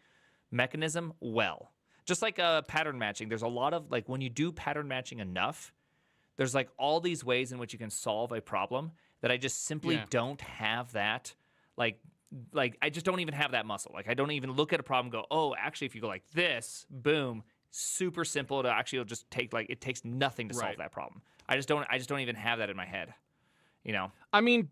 mechanism. Well, just like pattern matching, there's a lot of like when you do pattern matching enough, there's like all these ways in which you can solve a problem that I just simply Yeah. don't have that like I just don't even have that muscle. Like I don't even look at a problem and go, oh, actually, if you go like this, boom, super simple to actually it'll just take like it takes nothing to solve Right. that problem. I just don't even have that in my head. You know? I mean,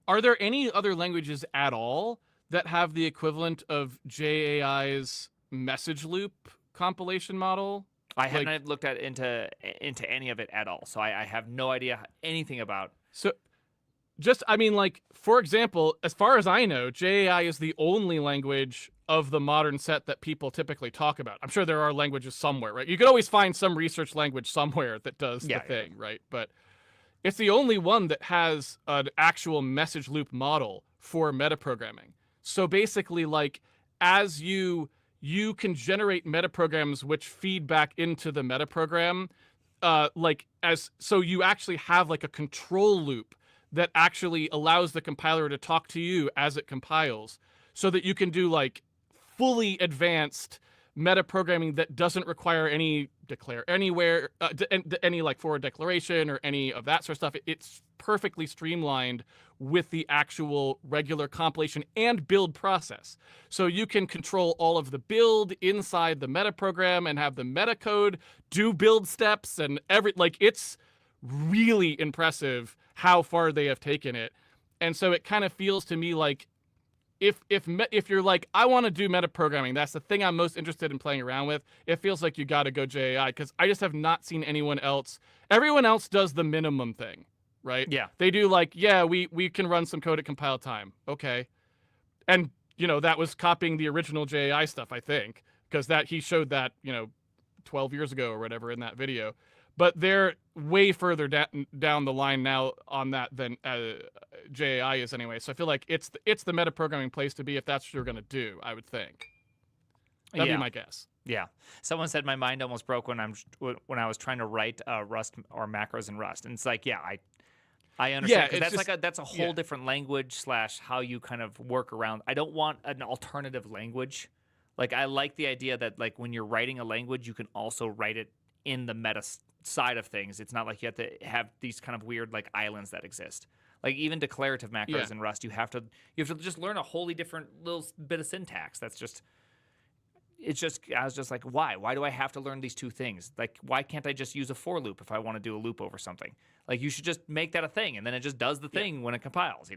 are there any other languages at all that have the equivalent of JAI's message loop compilation model? I haven't looked at into any of it at all. So I have no idea anything about. So I mean, like, for example, as far as I know, JAI is the only language of the modern set that people typically talk about. I'm sure there are languages somewhere, right? You could always find some research language somewhere that does the thing, right? But it's the only one that has an actual message loop model for metaprogramming. So basically, like, as you can generate metaprograms which feed back into the metaprogram, so you actually have like a control loop that actually allows the compiler to talk to you as it compiles, so that you can do like fully advanced metaprogramming that doesn't require any declare anywhere, any like forward declaration or any of that sort of stuff. It's perfectly streamlined with the actual regular compilation and build process. So you can control all of the build inside the metaprogram and have the metacode do build steps and it's really impressive how far they have taken it. And so it kind of feels to me like if you're like, I want to do metaprogramming, that's the thing I'm most interested in playing around with, it feels like you got to go JAI, because I just have not seen anyone else. Everyone else does the minimum thing, right? Yeah. They do like, yeah, we can run some code at compile time. Okay. And, that was copying the original JAI stuff, I think, because he showed that, 12 years ago or whatever in that video. But they're way further down the line now on that than JAI is anyway. So I feel like it's the metaprogramming place to be if that's what you're going to do, I would think. That'd be my guess. Yeah. Someone said my mind almost broke when I was trying to write Rust or macros in Rust. And it's like, yeah, I understand. Yeah, Because that's a whole different language / how you kind of work around. I don't want an alternative language. Like, I like the idea that, like, when you're writing a language, you can also write it in the meta side of things. It's not like you have to have these kind of weird, like, islands that exist. Like, even declarative macros in Rust, you have to just learn a wholly different little bit of syntax. I was just like, why? Why do I have to learn these two things? Like, why can't I just use a for loop if I want to do a loop over something? Like, you should just make that a thing, and then it just does the thing when it compiles,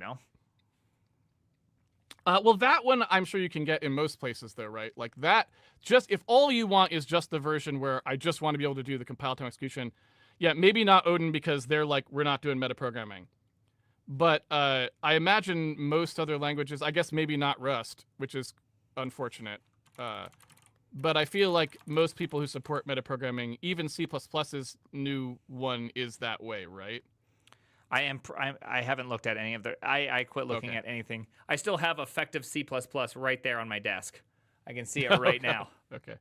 Well, that one I'm sure you can get in most places, though, right? Like that, just if all you want is just the version where I just want to be able to do the compile time execution, yeah, maybe not Odin because they're like, we're not doing metaprogramming. But I imagine most other languages, I guess maybe not Rust, which is unfortunate. But I feel like most people who support metaprogramming, even C++'s new one is that way, right? I haven't looked at any of the. I quit looking at anything. I still have effective C++ right there on my desk. I can see it right now. Okay.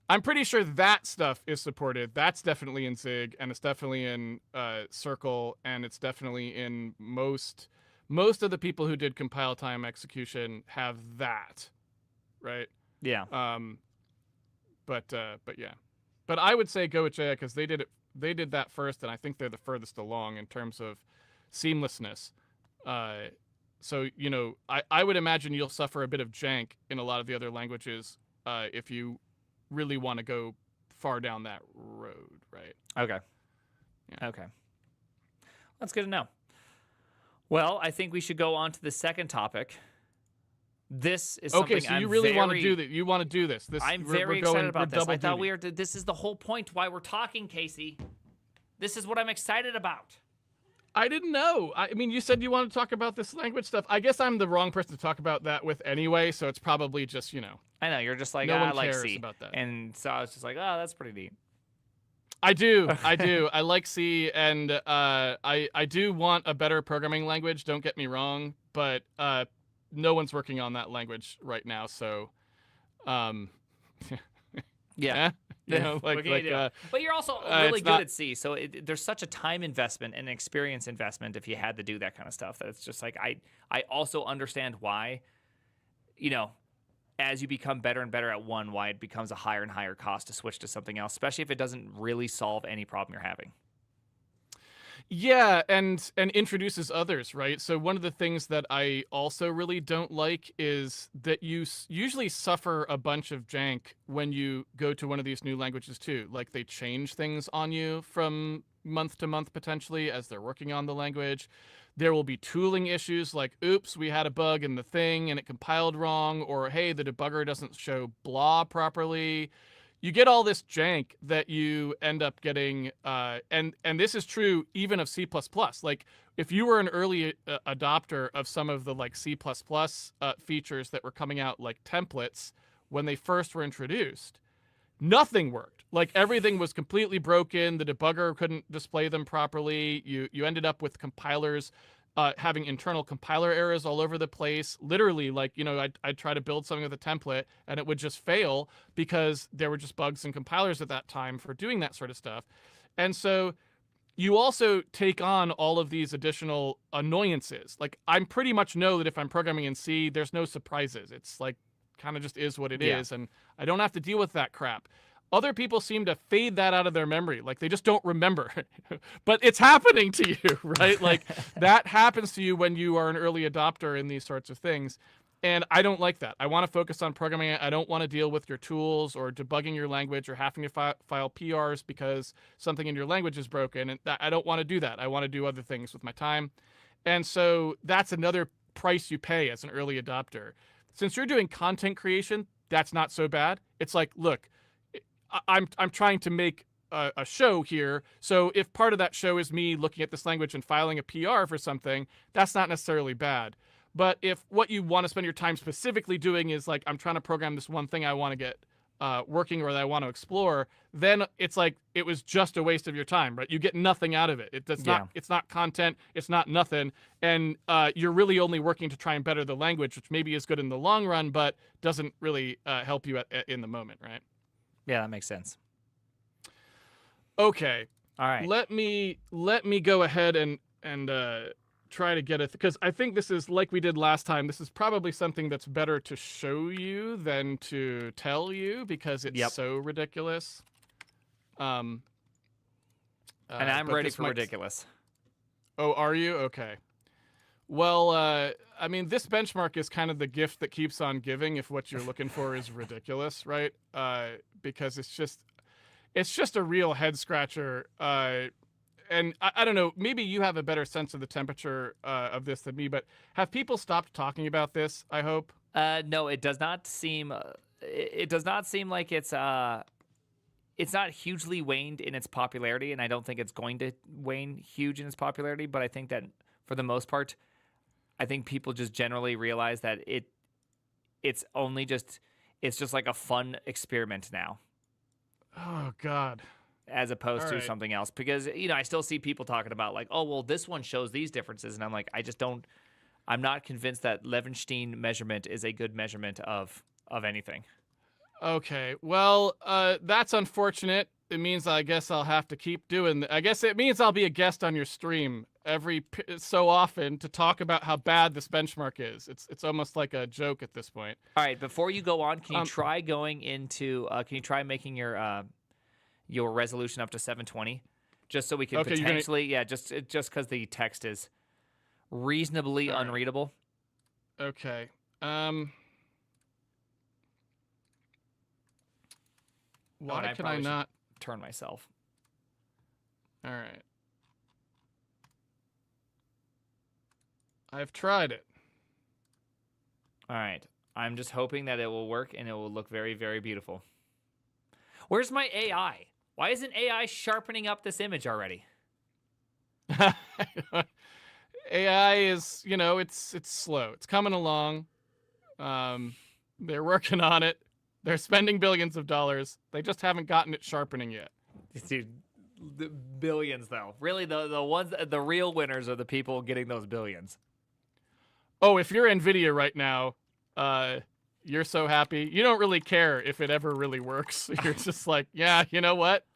I'm pretty sure that stuff is supported. That's definitely in Zig, and it's definitely in Circle, and it's definitely in most of the people who did compile time execution have that, right? Yeah. But yeah. But I would say go with JAI because they did it. They did that first, and I think they're the furthest along in terms of seamlessness. So, I would imagine you'll suffer a bit of jank in a lot of the other languages if you really want to go far down that road, right? Okay. Yeah. Okay. That's good to know. Well, I think we should go on to the second topic. This is something so you really want to do that. You want to do this. I'm very excited about this. I thought this is the whole point why we're talking, Casey. This is what I'm excited about. I didn't know. I mean, you said you wanted to talk about this language stuff. I guess I'm the wrong person to talk about that with anyway, so it's probably just, I know, you're just like, no one I like cares C. about that. And so I was just like, oh, that's pretty neat. I do. I like C, and I do want a better programming language, don't get me wrong, but no one's working on that language right now, so Yeah. Eh? You Yeah. know, What can you do? But you're also really it's good not. at C, so there's such a time investment and an experience investment if you had to do that kind of stuff. That it's just like I also understand why, you know, as you become better and better at one, why it becomes a higher and higher cost to switch to something else, especially if it doesn't really solve any problem you're having. Yeah, and introduces others, right? So one of the things that I also really don't like is that you usually suffer a bunch of jank when you go to one of these new languages too. Like they change things on you from month to month potentially as they're working on the language. There will be tooling issues like, oops, we had a bug in the thing and it compiled wrong, or hey, the debugger doesn't show blah properly. You get all this jank that you end up getting, and this is true even of C++. Like if you were an early adopter of some of the like C++ features that were coming out, like templates, when they first were introduced, nothing worked. Like everything was completely broken. The debugger couldn't display them properly. You ended up with compilers having internal compiler errors all over the place. Literally, like, you know, I'd try to build something with a template and it would just fail because there were just bugs in compilers at that time for doing that sort of stuff. And so you also take on all of these additional annoyances. Like I'm pretty much know that if I'm programming in C, there's no surprises. It's like kind of just is what it is, and I don't have to deal with that crap. Other people seem to fade that out of their memory. Like they just don't remember. But it's happening to you, right? Like that happens to you when you are an early adopter in these sorts of things. And I don't like that. I want to focus on programming. I don't want to deal with your tools or debugging your language or having to file PRs because something in your language is broken. And I don't want to do that. I want to do other things with my time. And so that's another price you pay as an early adopter. Since you're doing content creation, that's not so bad. It's like, look, I'm trying to make a show here. So if part of that show is me looking at this language and filing a PR for something, that's not necessarily bad. But if what you want to spend your time specifically doing is like, I'm trying to program this one thing I want to get working or that I want to explore, then it's like it was just a waste of your time, right? You get nothing out of it. It's not content. It's not nothing. And you're really only working to try and better the language, which maybe is good in the long run, but doesn't really help you in the moment, right? Yeah, that makes sense. Okay. All right. Let me go ahead and try to get it, because I think this is like we did last time. This is probably something that's better to show you than to tell you because it's so ridiculous. And I'm ready for ridiculous. Oh, are you? Okay. Well, I mean, this benchmark is kind of the gift that keeps on giving if what you're looking for is ridiculous, right? Because it's just a real head scratcher. And I don't know, maybe you have a better sense of the temperature of this than me, but have people stopped talking about this, I hope? No, it does not seem. It does not seem like it's not hugely waned in its popularity, and I don't think it's going to wane huge in its popularity. But I think that for the most part, I think people just generally realize that it's just like a fun experiment now. Oh God. As opposed to something else, because I still see people talking about like, oh well, this one shows these differences, and I'm like, I'm not convinced that Levenstein measurement is a good measurement of anything. Okay, well, that's unfortunate. It means I guess I'll have to keep doing. I guess it means I'll be a guest on your stream every so often to talk about how bad this benchmark is. It's almost like a joke at this point. All right, before you go on, can you try going into? Can you try making your resolution up to 720, just so we can potentially, just because the text is reasonably unreadable. Okay. Why can I not turn myself? All right. I've tried it. All right. I'm just hoping that it will work and it will look very, very beautiful. Where's my AI? Why isn't AI sharpening up this image already? AI is, it's slow. It's coming along. They're working on it. They're spending billions of dollars. They just haven't gotten it sharpening yet. Dude, the billions though. Really, the real winners are the people getting those billions. Oh, if you're NVIDIA right now, You're so happy. You don't really care if it ever really works. You're just like, yeah, you know what?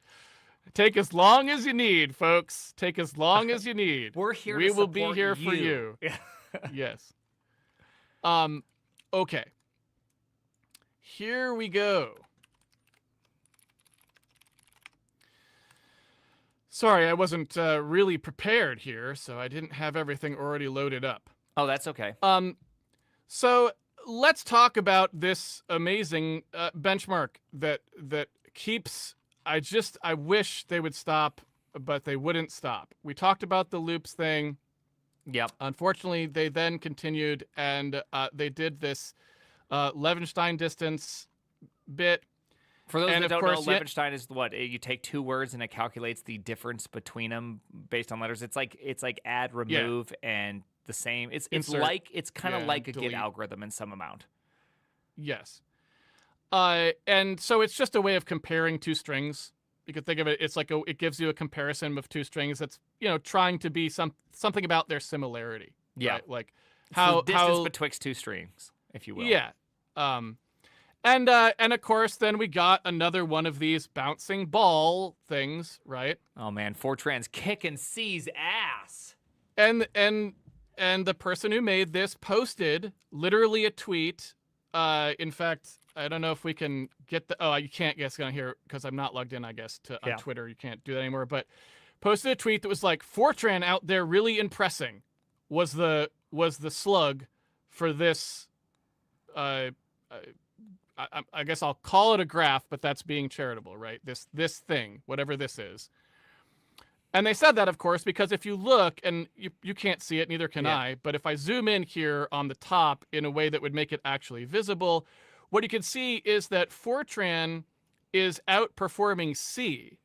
Take as long as you need, folks. Take as long as you need. We're here We to will be support here for you. Yes. Okay. Here we go. Sorry, I wasn't really prepared here, so I didn't have everything already loaded up. Oh, that's okay. So let's talk about this amazing benchmark that keeps. I wish they would stop, but they wouldn't stop. We talked about the loops thing. Yep. Unfortunately, they then continued and they did this Levenstein distance bit. For those And that of don't know, course, Levenstein is what you take two words and it calculates the difference between them based on letters. It's like add, remove, and the same. It's Insert, kind of like a delete. Git algorithm in some amount. Yes. And so it's just a way of comparing two strings. You could think of it. It's like it gives you a comparison of two strings. That's trying to be something about their similarity. Yeah. Right? Like It's how the distance betwixt two strings, if you will. Yeah. And of course, then we got another one of these bouncing ball things, right? Oh man, Fortran's kicking C's ass. And the person who made this posted literally a tweet. In fact, I don't know if we can get the. Oh, you can't guess on here because I'm not logged in. I guess on Twitter you can't do that anymore. But posted a tweet that was like, "Fortran out there really impressing," was the slug for this. I guess I'll call it a graph, but that's being charitable, right? This thing, whatever this is. And they said that, of course, because if you look, and you can't see it, neither can I, but if I zoom in here on the top in a way that would make it actually visible, what you can see is that Fortran is outperforming C,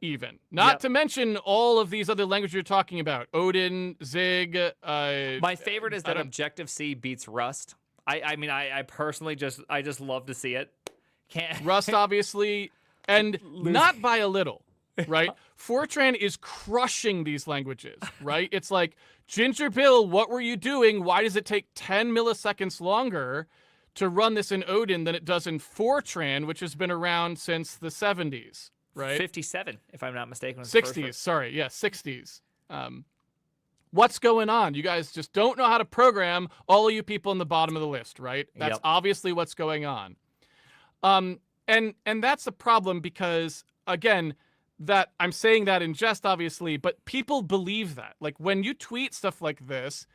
even. Not to mention all of these other languages you're talking about. Odin, Zig. My favorite is that Objective-C beats Rust. I mean, I personally just love to see it. Rust, obviously, and not by a little, right? Fortran is crushing these languages, right? It's like, Ginger Bill, what were you doing? Why does it take 10 milliseconds longer to run this in Odin than it does in Fortran, which has been around since the 70s, right? 57, if I'm not mistaken. 60s, sorry. Yeah, 60s. What's going on? You guys just don't know how to program, all of you people in the bottom of the list, right? That's obviously what's going on. And that's the problem because, again, that I'm saying that in jest, obviously, but people believe that. Like, when you tweet stuff like this,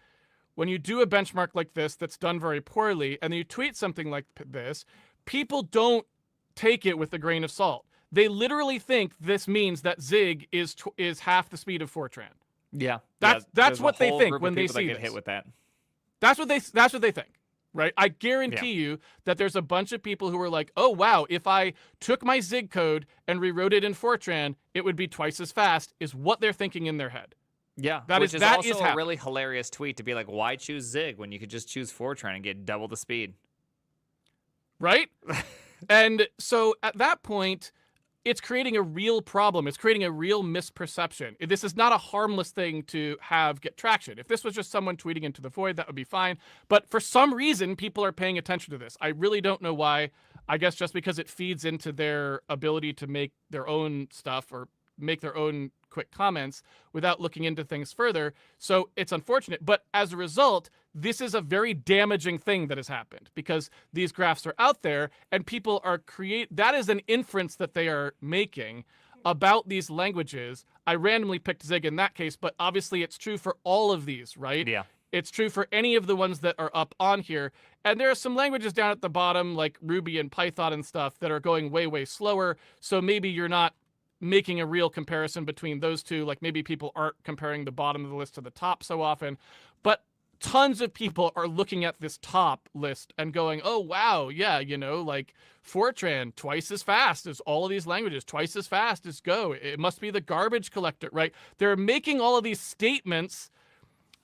when you do a benchmark like this that's done very poorly, and then you tweet something like this, people don't take it with a grain of salt. They literally think this means that Zig is half the speed of Fortran. Yeah, that's what they think when they see get this. hit with that. That's what they think, right? I guarantee you that there's a bunch of people who are like, "Oh wow, if I took my Zig code and rewrote it in Fortran, it would be twice as fast." Is what they're thinking in their head. Yeah, which is also a really hilarious tweet to be like, "Why choose Zig when you could just choose Fortran and get double the speed?" Right? And so at that point, it's creating a real problem. It's creating a real misperception. This is not a harmless thing to get traction. If this was just someone tweeting into the void, that would be fine. But for some reason, people are paying attention to this. I really don't know why. I guess just because it feeds into their ability to make their own stuff or make their own quick comments without looking into things further. So it's unfortunate. But as a result, this is a very damaging thing that has happened because these graphs are out there and people are that is an inference that they are making about these languages. I randomly picked Zig in that case, but obviously it's true for all of these, right? Yeah. It's true for any of the ones that are up on here. And there are some languages down at the bottom, like Ruby and Python and stuff, that are going way, way slower. So maybe you're not making a real comparison between those two. Like maybe people aren't comparing the bottom of the list to the top so often. But tons of people are looking at this top list and going, oh, wow, yeah, like Fortran, twice as fast as all of these languages, twice as fast as Go. It must be the garbage collector, right? They're making all of these statements,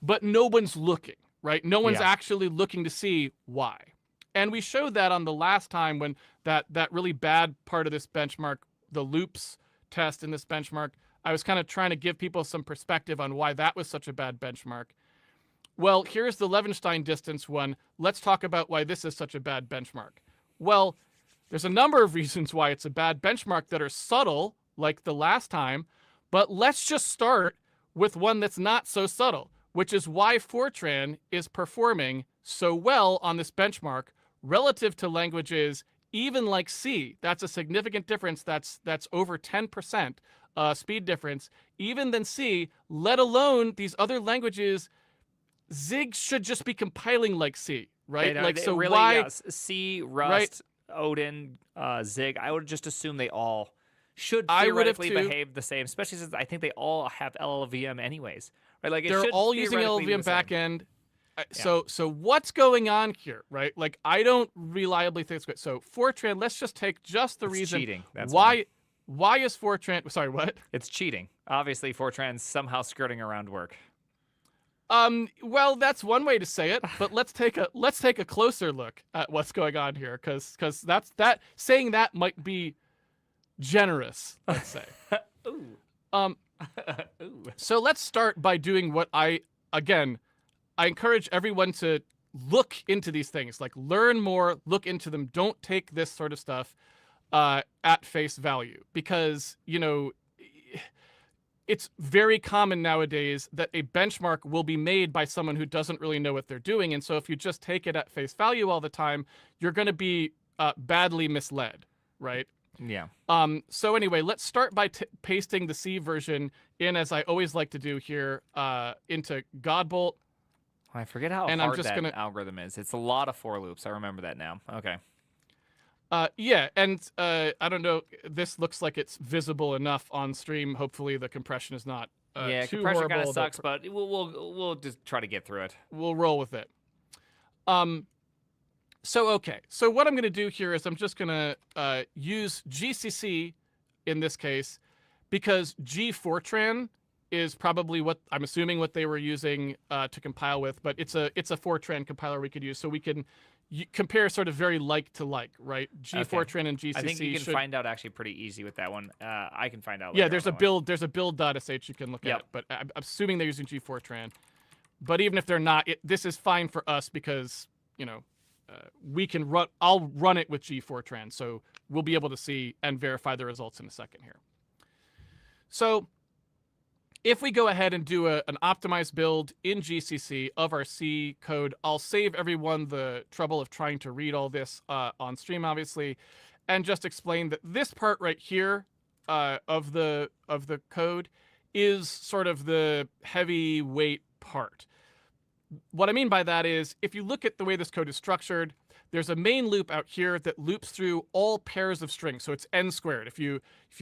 but no one's looking, right? No one's actually looking to see why. And we showed that on the last time when that really bad part of this benchmark, the loops test in this benchmark, I was kind of trying to give people some perspective on why that was such a bad benchmark. well, here's the Levenstein distance one. Let's talk about why this is such a bad benchmark. Well, there's a number of reasons why it's a bad benchmark that are subtle, like the last time, but let's just start with one that's not so subtle, which is why Fortran is performing so well on this benchmark relative to languages even like C. That's a significant difference. That's over 10% speed difference, even than C, let alone these other languages. Zig should just be compiling like C, right? Know, like, so really, why? yes. C, Rust, right? Odin, Zig. I would just assume they all should I would have theoretically too. behave the same, especially since I think they all have LLVM anyways, right? Like They're should all using theoretically be LLVM the same. backend. So what's going on here, right? Like, I don't reliably think it's good. So Fortran, let's just take just the It's reason cheating. That's why is Fortran? Sorry, what? It's cheating. Obviously, Fortran's somehow skirting around work. Well, that's one way to say it, but let's take a closer look at what's going on here, because saying that might be generous, let's say. Ooh. Ooh. So let's start by doing what I encourage everyone to look into these things, like learn more, look into them. Don't take this sort of stuff at face value, because, it's very common nowadays that a benchmark will be made by someone who doesn't really know what they're doing. And so if you just take it at face value all the time, you're going to be badly misled, right? Yeah. So anyway, let's start by pasting the C version in, as I always like to do here, into Godbolt. I forget how and hard I'm just that algorithm is. It's a lot of for loops. I remember that now. Okay. Yeah, and I don't know. This looks like it's visible enough on stream. Hopefully, the compression is not yeah, too compression horrible. kind of sucks, but we'll just try to get through it. We'll roll with it. So what I'm going to do here is I'm just going to use GCC in this case, because G-Fortran is probably what I'm assuming what they were using to compile with, but it's a Fortran compiler we could use, so we can compare sort of very like to like, right? G-Fortran and GCC. I think you can find out actually pretty easy with that one. I can find out. Yeah, there's a build.sh you can look at it, but I'm assuming they're using G-Fortran. But even if they're not, this is fine for us because, we can run. I'll run it with G-Fortran, so we'll be able to see and verify the results in a second here. So if we go ahead and do an optimized build in GCC of our C code, I'll save everyone the trouble of trying to read all this on stream, obviously, and just explain that this part right here of the code is sort of the heavyweight part. What I mean by that is, if you look at the way this code is structured, there's a main loop out here that loops through all pairs of strings. So it's n squared. If you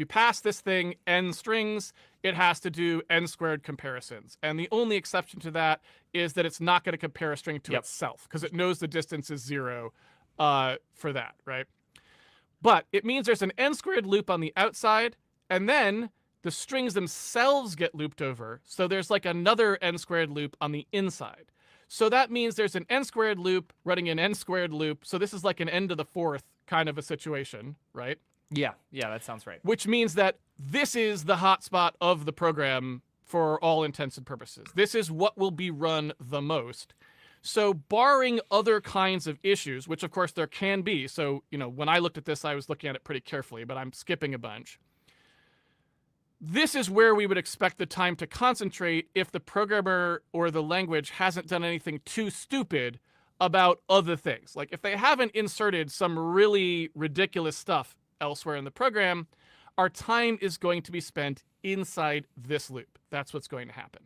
pass this thing n strings, it has to do n squared comparisons. And the only exception to that is that it's not going to compare a string to itself, because it knows the distance is 0 for that, right? But it means there's an n squared loop on the outside, and then the strings themselves get looped over. So there's like another n squared loop on the inside. So that means there's an n squared loop running an n squared loop. So this is like an n to the fourth kind of a situation, right? Yeah, that sounds right. Which means that this is the hotspot of the program for all intents and purposes. This is what will be run the most. So barring other kinds of issues, which of course there can be. So, when I looked at this, I was looking at it pretty carefully, but I'm skipping a bunch. This is where we would expect the time to concentrate if the programmer or the language hasn't done anything too stupid about other things. Like if they haven't inserted some really ridiculous stuff elsewhere in the program, our time is going to be spent inside this loop. That's what's going to happen.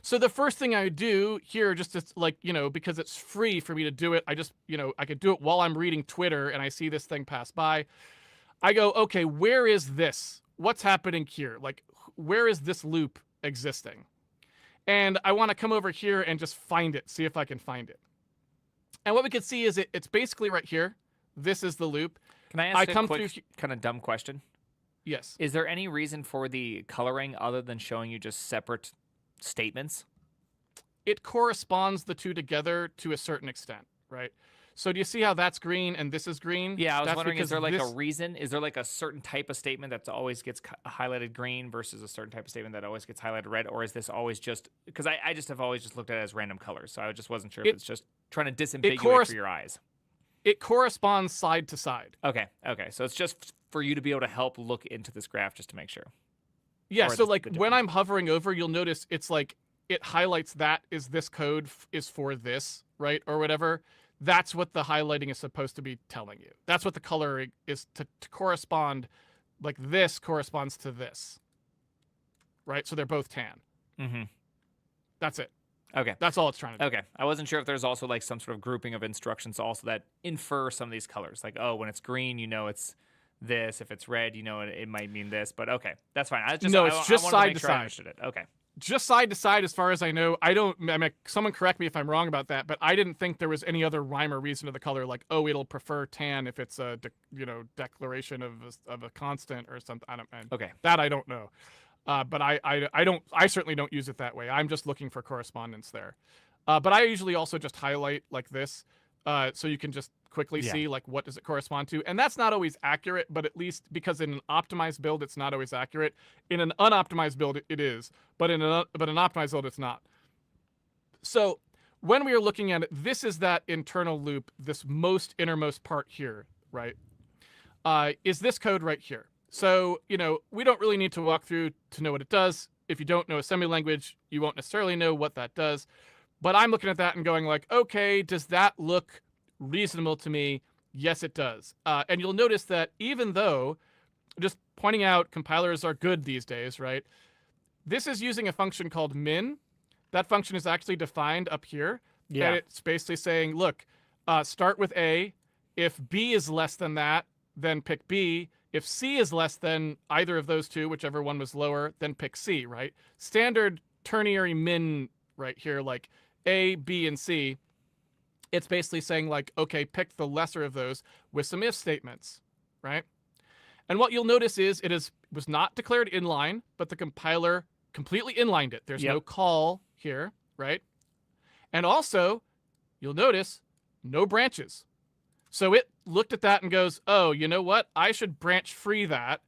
So the first thing I do here, just to, because it's free for me to do it, I just, I could do it while I'm reading Twitter and I see this thing pass by. I go, okay, where is this? What's happening here? Like, where is this loop existing? And I want to come over here and just find it, see if I can find it. And what we can see is it's basically right here. This is the loop. Can I ask a quick, kind of dumb question? Yes. Is there any reason for the coloring other than showing you just separate statements? It corresponds the two together to a certain extent, right? So do you see how that's green and this is green? Yeah, I was That's wondering, is because there like a this, reason? Is there like a certain type of statement that always gets highlighted green versus a certain type of statement that always gets highlighted red? Or is this always just, because I just have always just looked at it as random colors. So I just wasn't sure if it it's just trying to it disambiguate for your eyes. it corresponds side to side. Okay. Okay. So it's just for you to be able to help look into this graph just to make sure. Yeah, Or so the like when difference. I'm hovering over, you'll notice it's like it highlights that is this code is for this, right? Or whatever. That's what the highlighting is supposed to be telling you. That's what the color is to correspond. Like this corresponds to this, right? So they're both tan. Mm-hmm. That's it. Okay. That's all it's trying to do. Okay. I wasn't sure if there's also like some sort of grouping of instructions also that infer some of these colors. Like, oh, when it's green, you know it's this. If it's red, you know it might mean this. But okay, that's fine. No, it's just I wanted side make to sure I side. understood it. Okay. Just side to side, as far as I know. I mean, someone correct me if I'm wrong about that, but I didn't think there was any other rhyme or reason to the color, like, oh, it'll prefer tan if it's a declaration of a constant or something. Okay. That I don't know. But I certainly don't use it that way. I'm just looking for correspondence there. But I usually also just highlight like this, so you can just quickly see like what does it correspond to. And that's not always accurate, but at least because in an optimized build it's not always accurate. In an unoptimized build it is, but in an optimized build it's not. So when we are looking at it, this is that internal loop, this most innermost part here, right? Is this code right here. So, we don't really need to walk through to know what it does. If you don't know assembly language, you won't necessarily know what that does. But I'm looking at that and going like, okay, does that look reasonable to me? Yes, it does. And you'll notice that even though, just pointing out, compilers are good these days, right? This is using a function called min. That function is actually defined up here. Yeah. And it's basically saying, look, start with A. If B is less than that, then pick B. If C is less than either of those two, whichever one was lower, then pick C, right? Standard ternary min right here, like A, B, and C. It's basically saying like, okay, pick the lesser of those with some if statements, right? And what you'll notice is was not declared inline, but the compiler completely inlined it. There's no call here, right? And also, you'll notice no branches. So it looked at that and goes, oh, you know what? I should branch free that.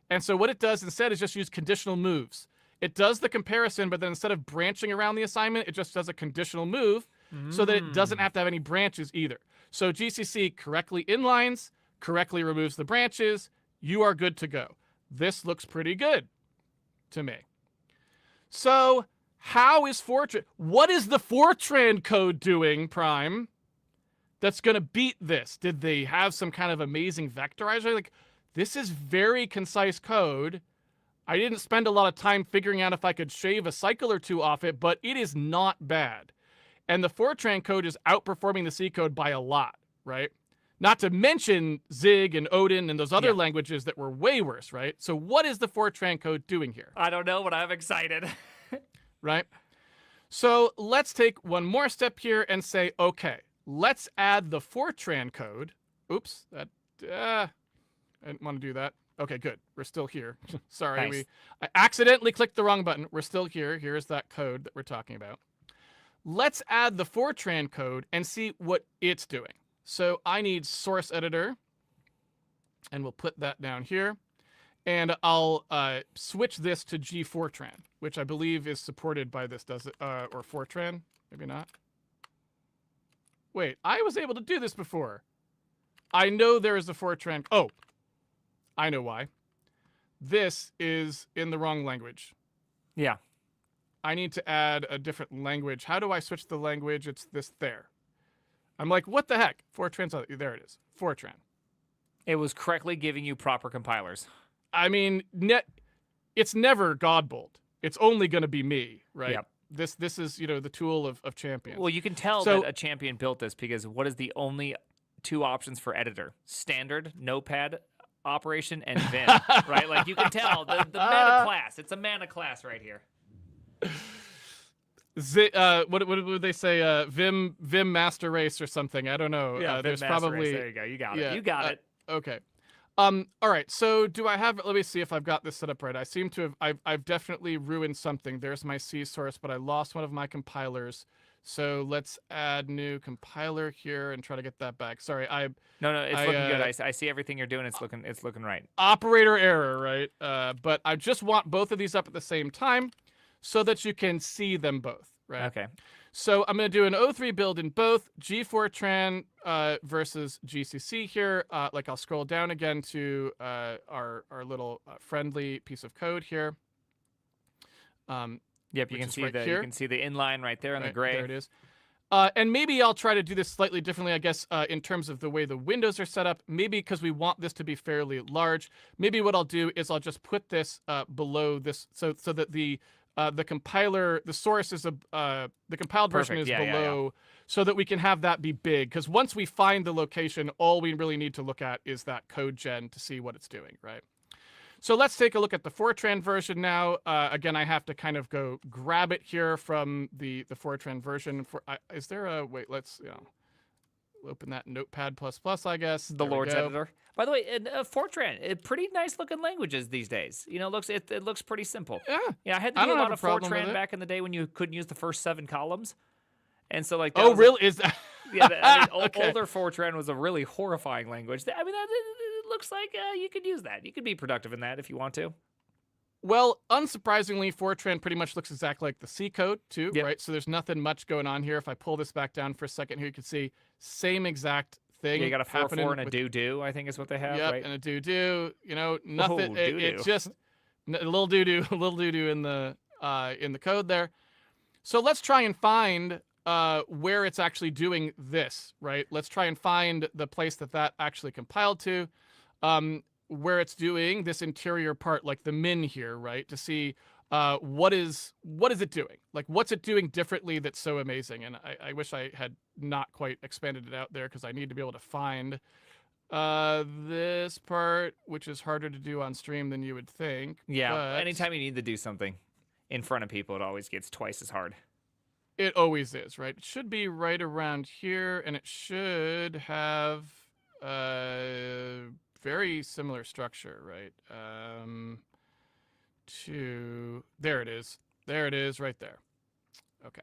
And so what it does instead is just use conditional moves. It does the comparison, but then instead of branching around the assignment, it just does a conditional move so that it doesn't have to have any branches either. So GCC correctly inlines, correctly removes the branches. You are good to go. This looks pretty good to me. So how is Fortran? What is the Fortran code doing, Prime, that's going to beat this? Did they have some kind of amazing vectorizer? Like, this is very concise code. I didn't spend a lot of time figuring out if I could shave a cycle or two off it, but it is not bad. And the Fortran code is outperforming the C code by a lot, right? Not to mention Zig and Odin and those other languages that were way worse, right? So what is the Fortran code doing here? I don't know, but I'm excited. Right? So let's take one more step here and say, okay, let's add the Fortran code. Oops, I didn't want to do that. Okay, good. We're still here. Sorry, Nice. I accidentally clicked the wrong button. We're still here. Here's that code that we're talking about. Let's add the Fortran code and see what it's doing. So I need source editor, and we'll put that down here. And I'll switch this to G-Fortran, which I believe is supported by this, does it? Or Fortran? Maybe not. Wait, I was able to do this before. I know there is a Fortran. Oh, I know why. This is in the wrong language. Yeah. I need to add a different language. How do I switch the language? It's this there. I'm like, what the heck? Fortran, there it is. Fortran. It was correctly giving you proper compilers. I mean, it's never Godbolt. It's only going to be me, right? Yep. This is, the tool of champions. Well, you can tell So- that a champion built this because what is the only two options for editor? Standard, notepad operation, and Vim, right? Like you can tell the mana class. It's a mana class right here. What would they say? Vim Master Race or something? I don't know. Yeah, there's Vim Master probably Race. There you go. You got yeah, it. You got it. Okay. All right. So do I have? Let me see if I've got this set up right. I seem to have. I've definitely ruined something. There's my C source, but I lost one of my compilers. So let's add new compiler here and try to get that back. Sorry, No, it's looking good. I see everything you're doing. It's looking right. Operator error, right? But I just want both of these up at the same time so that you can see them both, right? Okay. So I'm going to do an O3 build in both G4tran versus GCC here. Like I'll scroll down again to our little friendly piece of code here. Yep, you can see the inline right there in the gray. There it is. And maybe I'll try to do this slightly differently, I guess, in terms of the way the windows are set up. Maybe because we want this to be fairly large. Maybe what I'll do is I'll just put this below this, so that the compiler, the source is the compiled version is below, so that we can have that be big. Because once we find the location, all we really need to look at is that code gen to see what it's doing, right? So let's take a look at the Fortran version now. Again, I have to kind of go grab it here from the Fortran version. Is there a wait? Let's open that Notepad++, I guess. The Lord's editor. By the way, Fortran, pretty nice looking languages these days. You know, it looks pretty simple. Yeah. I had to do a lot of Fortran back in the day when you couldn't use the first 7 columns, and so like. Oh, really? Is that? Yeah, older Fortran was a really horrifying language. I mean, it looks like you could use that. You could be productive in that if you want to. Well, unsurprisingly, Fortran pretty much looks exactly like the C code too, right? So there's nothing much going on here. If I pull this back down for a second here, you can see same exact thing. Yeah, you got a 4.4 and a do-do, I think is what they have, yep, right? and a do-do. You know, nothing. Whoa, it's just a little do-do, in the code there. So let's try and find where it's actually doing this, right? Let's try and find the place that actually compiled to, where it's doing this interior part, like the min here, right? To see what is it doing? Like, what's it doing differently that's so amazing? And I wish I had not quite expanded it out there, because I need to be able to find this part, which is harder to do on stream than you would think. Yeah, but anytime you need to do something in front of people, it always gets twice as hard. It always is, right? It should be right around here, and it should have very similar structure, right? There it is. There it is, right there. Okay,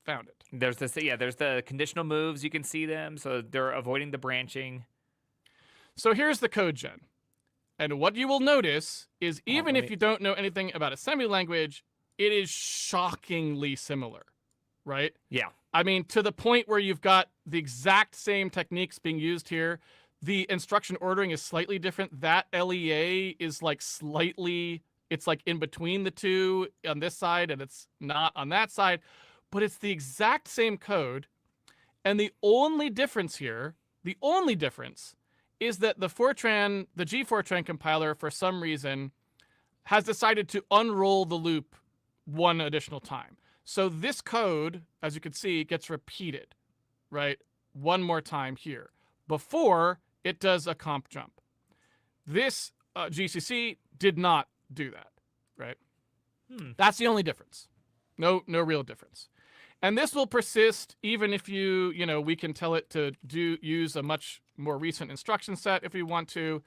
found it. There's the conditional moves. You can see them, so they're avoiding the branching. So here's the code gen, and what you will notice is even if you don't know anything about assembly language, it is shockingly similar, right? Yeah. I mean, to the point where you've got the exact same techniques being used here. The instruction ordering is slightly different. That LEA is like it's like in between the two on this side, and it's not on that side, but it's the exact same code. And the only difference here, is that the G4tran compiler, for some reason, has decided to unroll the loop one additional time. So this code, as you can see, gets repeated, right? One more time here before it does a comp jump. This GCC did not do that, right? That's the only difference. No real difference. And this will persist even if we can tell it to use a much more recent instruction set if we want to.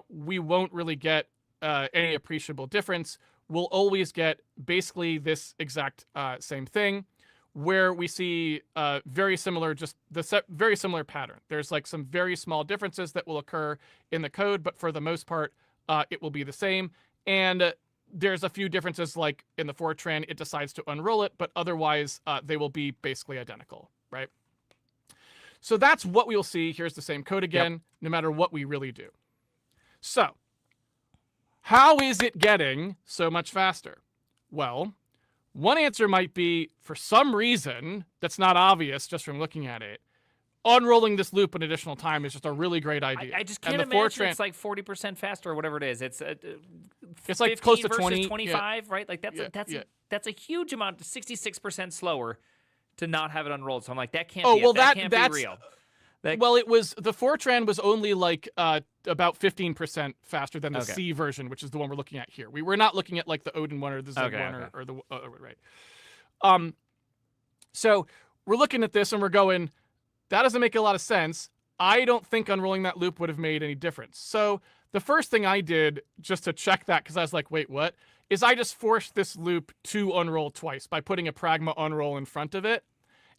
We won't really get any appreciable difference. We'll always get basically this exact same thing, where we see very similar pattern. There's like some very small differences that will occur in the code, but for the most part, it will be the same. And there's a few differences, like in the Fortran, it decides to unroll it, but otherwise they will be basically identical, right? So that's what we will see. Here's the same code again, no matter what we really do. So how is it getting so much faster? Well, one answer might be, for some reason that's not obvious just from looking at it, unrolling this loop an additional time is just a really great idea. I just can't imagine it's like 40% faster or whatever it is. It's like close to 20, 25, right? Like that's a huge amount, 66% slower to not have it unrolled. So I'm like, that can't be real. Well, the Fortran was only like about 15% faster than the C version, which is the one we're looking at here. We were not looking at like the Odin one or the Zig one or the right. So we're looking at this and we're going, that doesn't make a lot of sense. I don't think unrolling that loop would have made any difference. So the first thing I did, just to check that, because I was like, wait, what? Is I just forced this loop to unroll twice by putting a pragma unroll in front of it.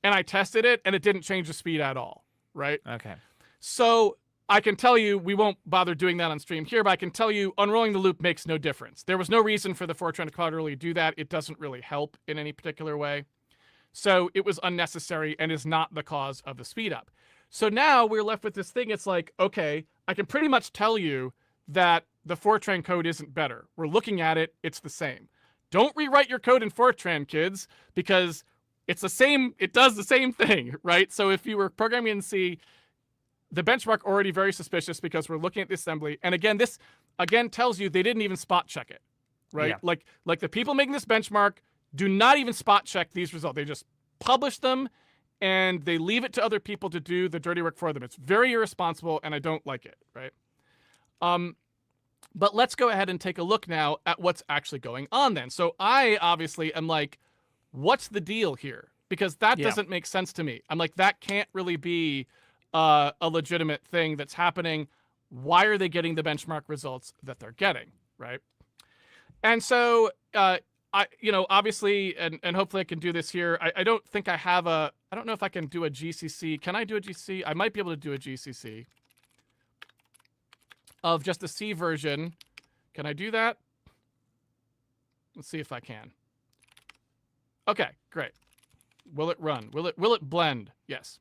and I tested it, and it didn't change the speed at all, right? Okay. So I can tell you, we won't bother doing that on stream here, but I can tell you unrolling the loop makes no difference. There was no reason for the Fortran compiler to really do that. It doesn't really help in any particular way. So it was unnecessary and is not the cause of the speed up. So now we're left with this thing. It's like, okay, I can pretty much tell you that the Fortran code isn't better. We're looking at it. It's the same. Don't rewrite your code in Fortran, kids, because it's the same. It does the same thing, right? So if you were programming in C, the benchmark already very suspicious because we're looking at the assembly. And again, this again tells you they didn't even spot check it, right? Yeah. Like the people making this benchmark do not even spot check these results. They just publish them and they leave it to other people to do the dirty work for them. It's very irresponsible and I don't like it, right? But let's go ahead and take a look now at what's actually going on then. So I obviously am like, what's the deal here? Because that doesn't make sense to me. I'm like, that can't really be a legitimate thing that's happening. Why are they getting the benchmark results that they're getting, right? And so, obviously, and hopefully I can do this here. I don't think I have I don't know if I can do a GCC. Can I do a GCC? I might be able to do a GCC of just the C version. Can I do that? Let's see if I can. Okay, great. Will it run? Will it blend? Yes.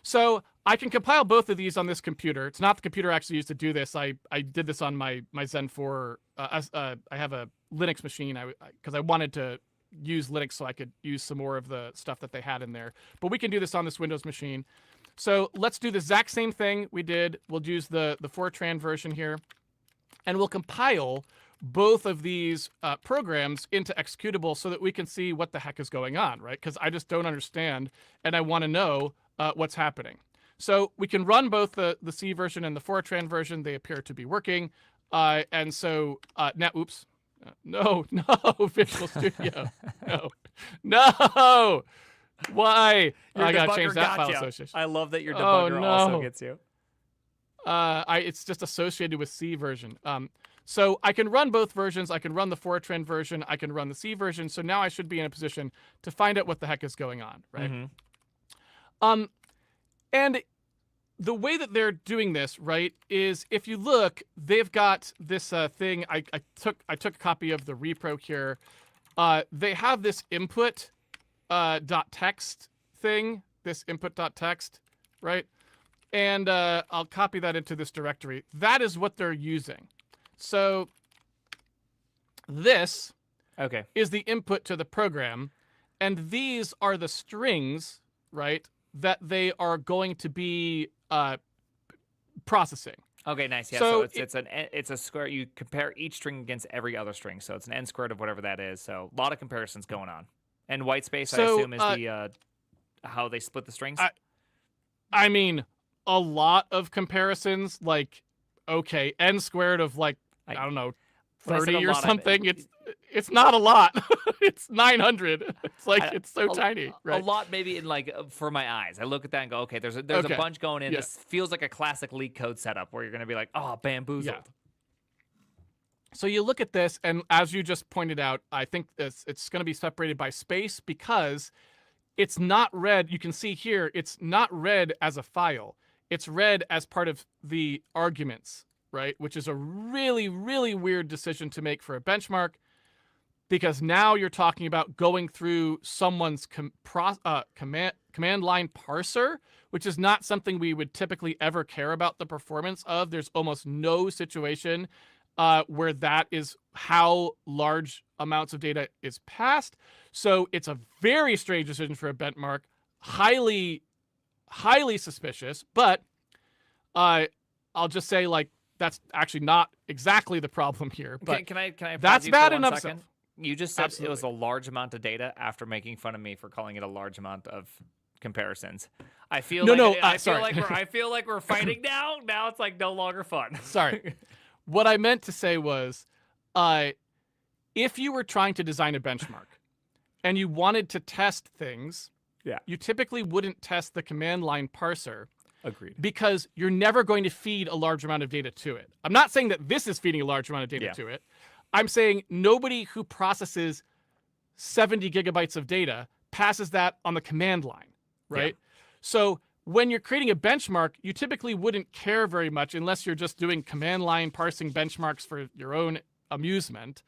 So I can compile both of these on this computer. It's not the computer I actually used to do this. I did this on my Zen 4. I have a Linux machine because I wanted to use Linux so I could use some more of the stuff that they had in there. But we can do this on this Windows machine. So let's do the exact same thing we did. We'll use the Fortran version here. And we'll compile both of these programs into executable so that we can see what the heck is going on, right? Because I just don't understand, and I want to know what's happening. So we can run both the C version and the Fortran version. They appear to be working. And so now, oops. No, Visual Studio. No. Why? I got to change that file association. I love that your debugger also gets you. It's just associated with C version. So I can run both versions. I can run the Fortran version. I can run the C version. So now I should be in a position to find out what the heck is going on, right? Mm-hmm. And the way that they're doing this, right, is if you look, they've got this thing. I took a copy of the repro here. They have this input .text thing, this input.txt, right? And I'll copy that into this directory. That is what they're using. So this is the input to the program, and these are the strings, right, that they are going to be processing. Okay, nice. Yeah, so it's a square. You compare each string against every other string, so it's an n squared of whatever that is. So a lot of comparisons going on. And white space, I assume, is the how they split the strings. I mean, a lot of comparisons. Like, okay, n squared of like I don't know, 30 or something. It's not a lot. It's 900. It's like it's so tiny, right? A lot, maybe in like for my eyes. I look at that and go, okay, there's a bunch going in. Yeah. This feels like a classic leak code setup where you're going to be like, oh, bamboozled. Yeah. So you look at this, and as you just pointed out, I think it's going to be separated by space because it's not read. You can see here, it's not read as a file. It's read as part of the arguments, right? Which is a really, really weird decision to make for a benchmark because now you're talking about going through someone's command line parser, which is not something we would typically ever care about the performance of. There's almost no situation where that is how large amounts of data is passed. So it's a very strange decision for a benchmark, highly, highly suspicious, but I'll just say like that's actually not exactly the problem here. But can I that's bad enough. Second? You just said Absolutely. It was a large amount of data after making fun of me for calling it a large amount of comparisons. I feel I feel like we're fighting now. Now it's like no longer fun. Sorry. What I meant to say was, if you were trying to design a benchmark and you wanted to test things, you typically wouldn't test the command line parser. Agreed. Because you're never going to feed a large amount of data to it. I'm not saying that this is feeding a large amount of data to it. I'm saying nobody who processes 70 gigabytes of data passes that on the command line. right? So when you're creating a benchmark, you typically wouldn't care very much unless you're just doing command line parsing benchmarks for your own amusement.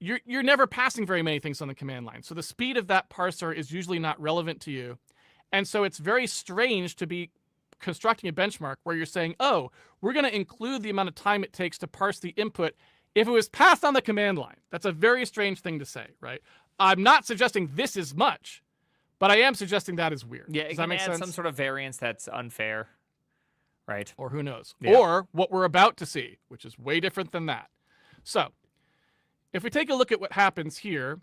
You're never passing very many things on the command line. So the speed of that parser is usually not relevant to you. And so it's very strange to be constructing a benchmark where you're saying, oh, we're going to include the amount of time it takes to parse the input if it was passed on the command line. That's a very strange thing to say, right? I'm not suggesting this is much, but I am suggesting that is weird. Yeah, Does it that can make add sense? some sort of variance that's unfair, right? Or who knows? Yeah. Or what we're about to see, which is way different than that. So if we take a look at what happens here,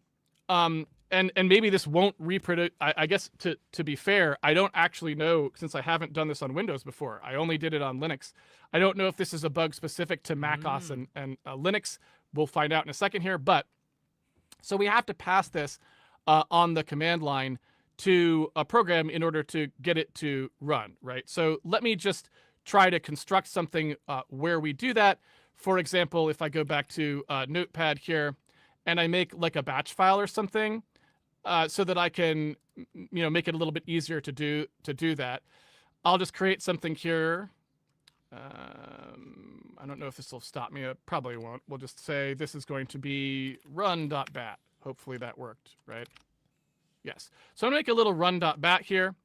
and maybe this won't reproduce. I guess to be fair, I don't actually know, since I haven't done this on Windows before. I only did it on Linux. I don't know if this is a bug specific to macOS and Linux. We'll find out in a second here. But so we have to pass this on the command line to a program in order to get it to run, right? So let me just try to construct something where we do that. For example, if I go back to Notepad here and I make like a batch file or something so that I can, make it a little bit easier to do that. I'll just create something here. I don't know if this will stop me. It probably won't. We'll just say this is going to be run.bat. Hopefully that worked, right? Yes. So I'm going to make a little run.bat here,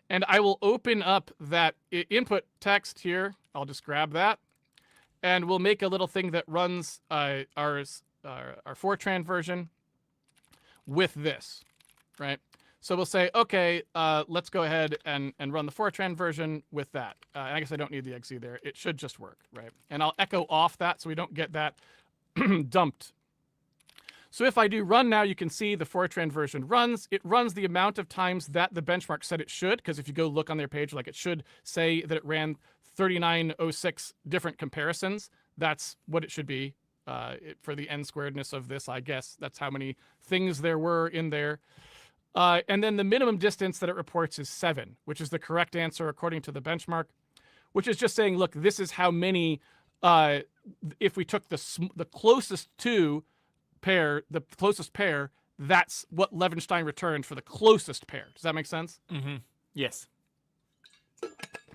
and I will open up that input text here. I'll just grab that, and we'll make a little thing that runs our Fortran version with this, right? So we'll say, okay, let's go ahead and run the Fortran version with that. I guess I don't need the exe there. It should just work, right? And I'll echo off that so we don't get that dumped. So if I do run now, you can see the Fortran version runs. It runs the amount of times that the benchmark said it should, because if you go look on their page, like it should say that it ran 3906 different comparisons. That's what it should be for the n squaredness of this, I guess. That's how many things there were in there. And then the minimum distance that it reports is 7, which is the correct answer according to the benchmark, which is just saying, look, this is how many, if we took the closest to pair, the closest pair, that's what Levenstein returned for the closest pair. Does that make sense? Mm-hmm. Yes.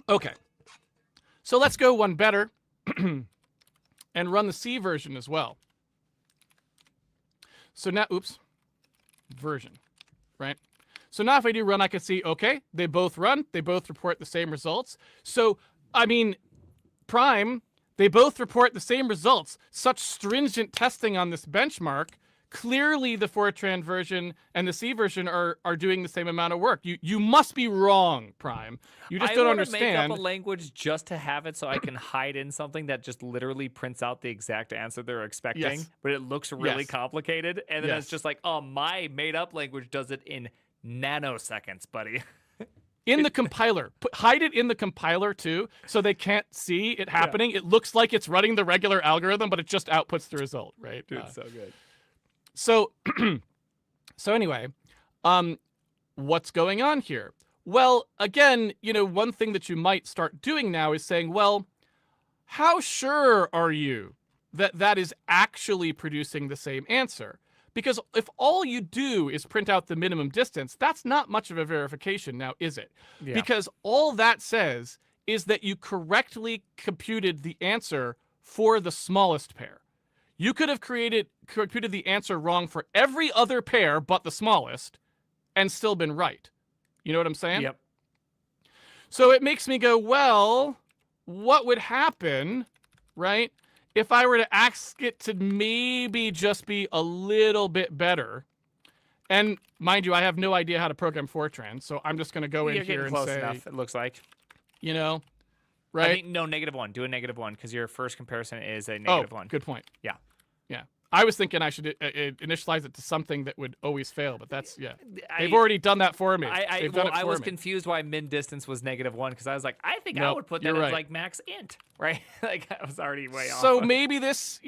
Okay. So let's go one better and run the C version as well. So now, version, right? So now if I do run, I can see, okay, they both run. They both report the same results. So, I mean, prime, they both report the same results. Such stringent testing on this benchmark. Clearly, the Fortran version and the C version are doing the same amount of work. You must be wrong, Prime. You just don't understand. I want to make up a language just to have it so I can hide in something that just literally prints out the exact answer they're expecting, but it looks really complicated. And then it's just like, oh, my made-up language does it in nanoseconds, buddy. In the compiler. Hide it in the compiler, too, so they can't see it happening. It looks like it's running the regular algorithm, but it just outputs the result, right? Dude, so good. So, anyway, what's going on here? Well, again, one thing that you might start doing now is saying, well, how sure are you that that is actually producing the same answer? Because if all you do is print out the minimum distance, that's not much of a verification now, is it? Yeah. Because all that says is that you correctly computed the answer for the smallest pair. You could have computed the answer wrong for every other pair but the smallest and still been right. You know what I'm saying? Yep. So it makes me go, well, what would happen, right, if I were to ask it to maybe just be a little bit better? And mind you, I have no idea how to program Fortran, so I'm just going to go in here and say, enough, it looks like. Right? I think, no, -1. Do a -1 because your first comparison is a -1. Good point. Yeah. I was thinking I should initialize it to something that would always fail, but that's, they've already done that for me. I was confused why min distance was -1 because I was like, I think I would put that as like max int, right? Like I was already way off. So maybe this,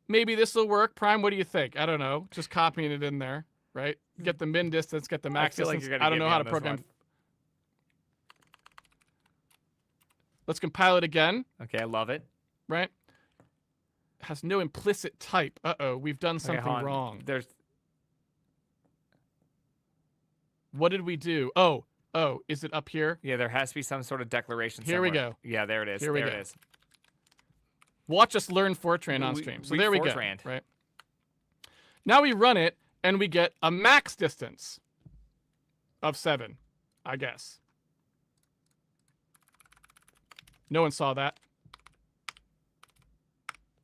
maybe this will work. Prime, what do you think? I don't know. Just copying it in there, right? Get the min distance, get the max distance. I don't know how to program. Let's compile it again. Okay, I love it. Right? Has no implicit type. Uh-oh, we've done something wrong. What did we do? Oh, is it up here? Yeah, there has to be some sort of declaration Here somewhere. we go. Yeah, there it is. Here we there go. it is. Watch us learn Fortran on stream. So Read there we Fortran. go. Right. Now we run it, and we get a max distance of 7, I guess. No one saw that.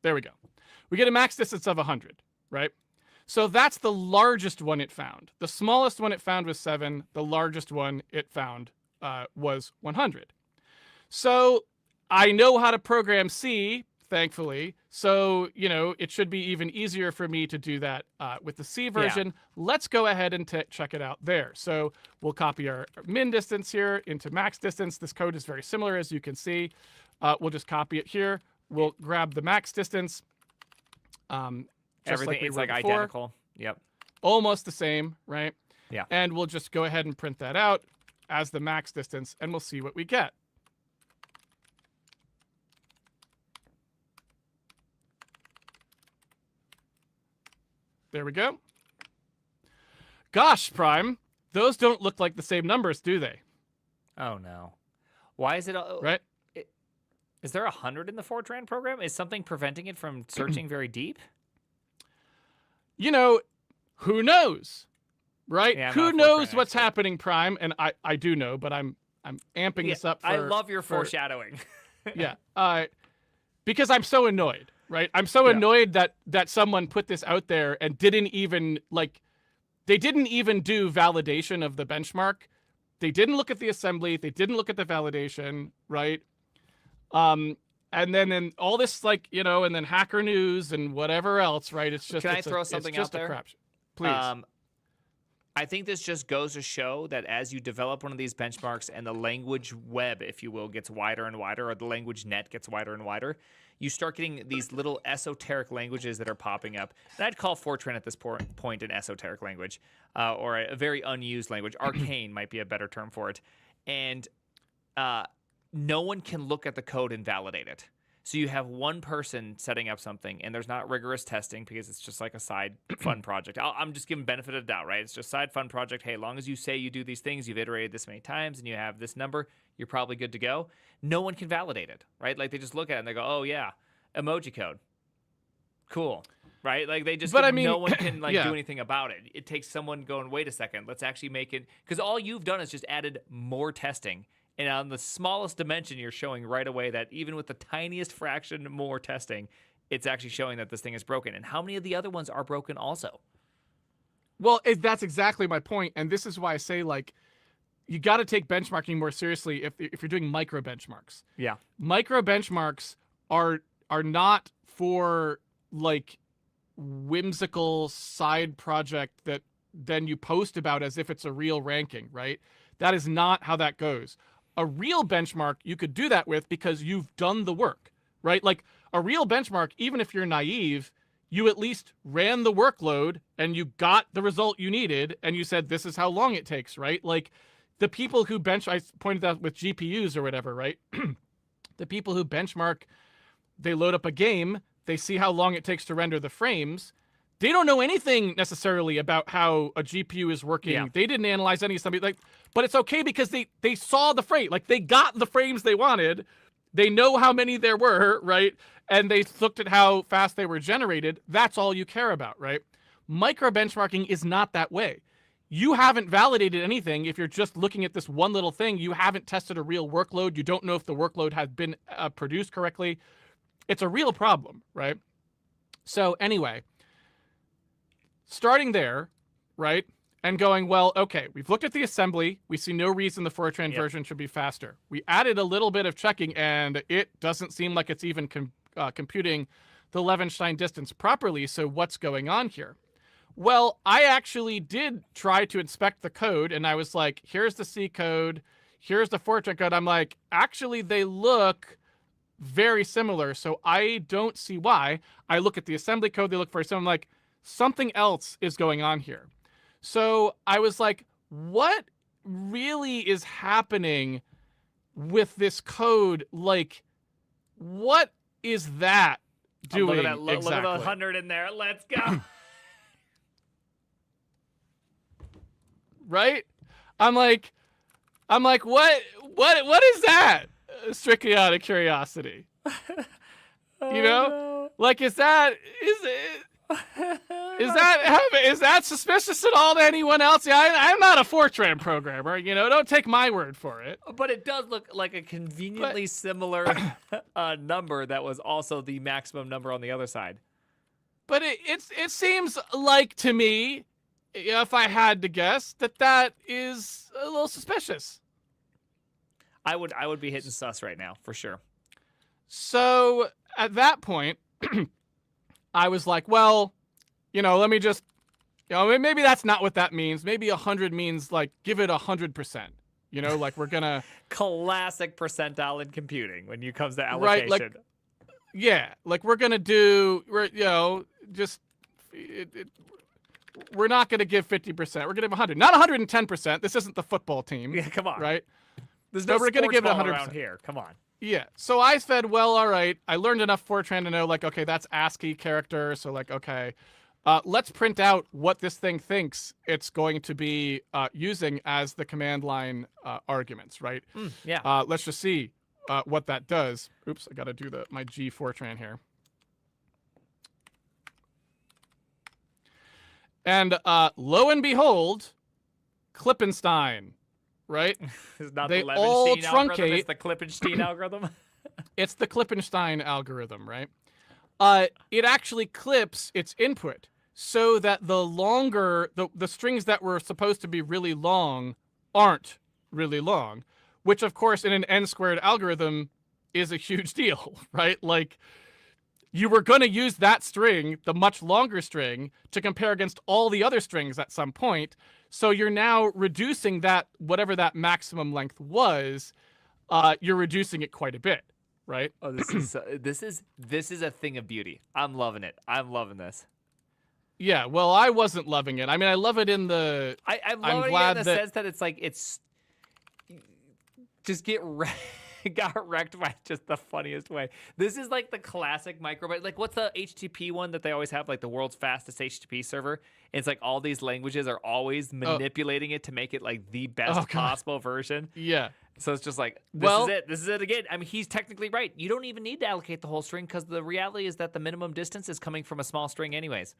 There we go. We get a max distance of 100, right? So that's the largest one it found. The smallest one it found was 7. The largest one it found was 100. So I know how to program C, thankfully. So, it should be even easier for me to do that with the C version. Yeah. Let's go ahead and check it out there. So we'll copy our min distance here into max distance. This code is very similar, as you can see. We'll just copy it here. We'll grab the max distance. Everything, it's like identical. Yep. Almost the same, right? Yeah. And we'll just go ahead and print that out as the max distance, and we'll see what we get. There we go. Gosh, Prime, those don't look like the same numbers, do they? Oh, no. Why is it... Right? Is there 100 in the Fortran program? Is something preventing it from searching very deep? Who knows? Right? Yeah, who knows what's happening, Prime? And I do know, but I'm amping this up for... I love your foreshadowing. Yeah. Because I'm so annoyed, right? I'm so annoyed that someone put this out there and didn't even, they didn't even do validation of the benchmark. They didn't look at the assembly. They didn't look at the validation, right? And then in all this, and then Hacker News and whatever else, right? It's just... Can I throw something out there? Please. I think this just goes to show that as you develop one of these benchmarks and the language web, if you will, gets wider and wider, or the language net gets wider and wider, you start getting these little esoteric languages that are popping up. And I'd call Fortran at this point an esoteric language, or a very unused language. Arcane might be a better term for it. And no one can look at the code and validate it. So you have one person setting up something, and there's not rigorous testing because it's just like a side fun project. I'm just giving benefit of the doubt, right? It's just side fun project. Hey, as long as you say you do these things, you've iterated this many times, and you have this number, you're probably good to go. No one can validate it, right? Like they just look at it and they go, "Oh yeah, emoji code, cool." Right? Like they just, no one can do anything about it. It takes someone going, "Wait a second, let's actually make it," because all you've done is just added more testing. And on the smallest dimension, you're showing right away that even with the tiniest fraction more testing, it's actually showing that this thing is broken. And how many of the other ones are broken also? Well, that's exactly my point. And this is why I say, you got to take benchmarking more seriously if you're doing micro benchmarks. Yeah. Micro benchmarks are not for, whimsical side project that then you post about as if it's a real ranking, right? That is not how that goes. A real benchmark, you could do that with because you've done the work, right? A real benchmark, even if you're naive, you at least ran the workload and you got the result you needed and you said, this is how long it takes, right? The people who I pointed out with GPUs or whatever, right? The people who benchmark, they load up a game, they see how long it takes to render the frames. They don't know anything necessarily about how a GPU is working. Yeah. They didn't analyze any something but it's okay because they saw the frame. They got the frames they wanted. They know how many there were, right? And they looked at how fast they were generated. That's all you care about, right? Micro benchmarking is not that way. You haven't validated anything. If you're just looking at this one little thing, you haven't tested a real workload. You don't know if the workload has been produced correctly. It's a real problem, right? So anyway, starting there, right, and going, well, okay, we've looked at the assembly. We see no reason the Fortran version should be faster. We added a little bit of checking, and it doesn't seem like it's even computing the Levenstein distance properly, so what's going on here? Well, I actually did try to inspect the code, and I was like, here's the C code, here's the Fortran code. I'm like, actually, they look very similar, so I don't see why. I look at the assembly code, they look very similar. I'm like, something else is going on here. So I was like, what really is happening with this code? What is that doing? Look at that. Exactly? Look at the 100 in there. Let's go. Right? I'm like, what is that? Strictly out of curiosity. Oh, You know? no. Like, is that suspicious at all to anyone else? Yeah, I'm not a Fortran programmer, you know, don't take my word for it. But it does look like a conveniently similar number that was also the maximum number on the other side. But it seems like to me, if I had to guess, that is a little suspicious. I would be hitting sus right now for sure. So at that point, I was like, well, you know, let me just, you know, maybe that's not what that means. Maybe 100 means like give it 100%. You know, like we're gonna Classic percentile in computing when it comes to allocation. right, like yeah, like we're gonna do, you know, just we're not gonna give 50%. We're gonna give 100, not 110%. This isn't the football team. Yeah, come on. Right? There's no we're gonna give it 100% 100% around here. Come on. Yeah. So I said, well, all right. I learned enough Fortran to know, like, okay, that's ASCII character. So, like, okay, let's print out what this thing thinks it's going to be using as the command line arguments, right? Yeah. Let's just see what that does. Oops, I got to do my G Fortran here. And lo and behold, Klippenstein. Right? It's not they the all Levenstein algorithm, truncate. it's the Klippenstein algorithm. It's the Klippenstein algorithm, right? It actually clips its input so that the longer, the strings that were supposed to be really long aren't really long, which of course in an n-squared algorithm is a huge deal, right? Like you were going to use that string, the much longer string, to compare against all the other strings at some point. So you're now reducing that, whatever that maximum length was, you're reducing it quite a bit, right? Oh, this is a thing of beauty. I'm loving it. I'm loving this. Yeah, well, I wasn't loving it. I mean, I love it in the. I'm loving glad it in the sense that it's like it's just got wrecked by just the funniest way. This is like the classic microbyte. Like, what's the HTTP one that they always have? Like the world's fastest HTTP server. And it's like all these languages are always manipulating it to make it like the best possible version. Yeah. So it's just like, this is it again. I mean, he's technically right. You don't even need to allocate the whole string because the reality is that the minimum distance is coming from a small string anyways.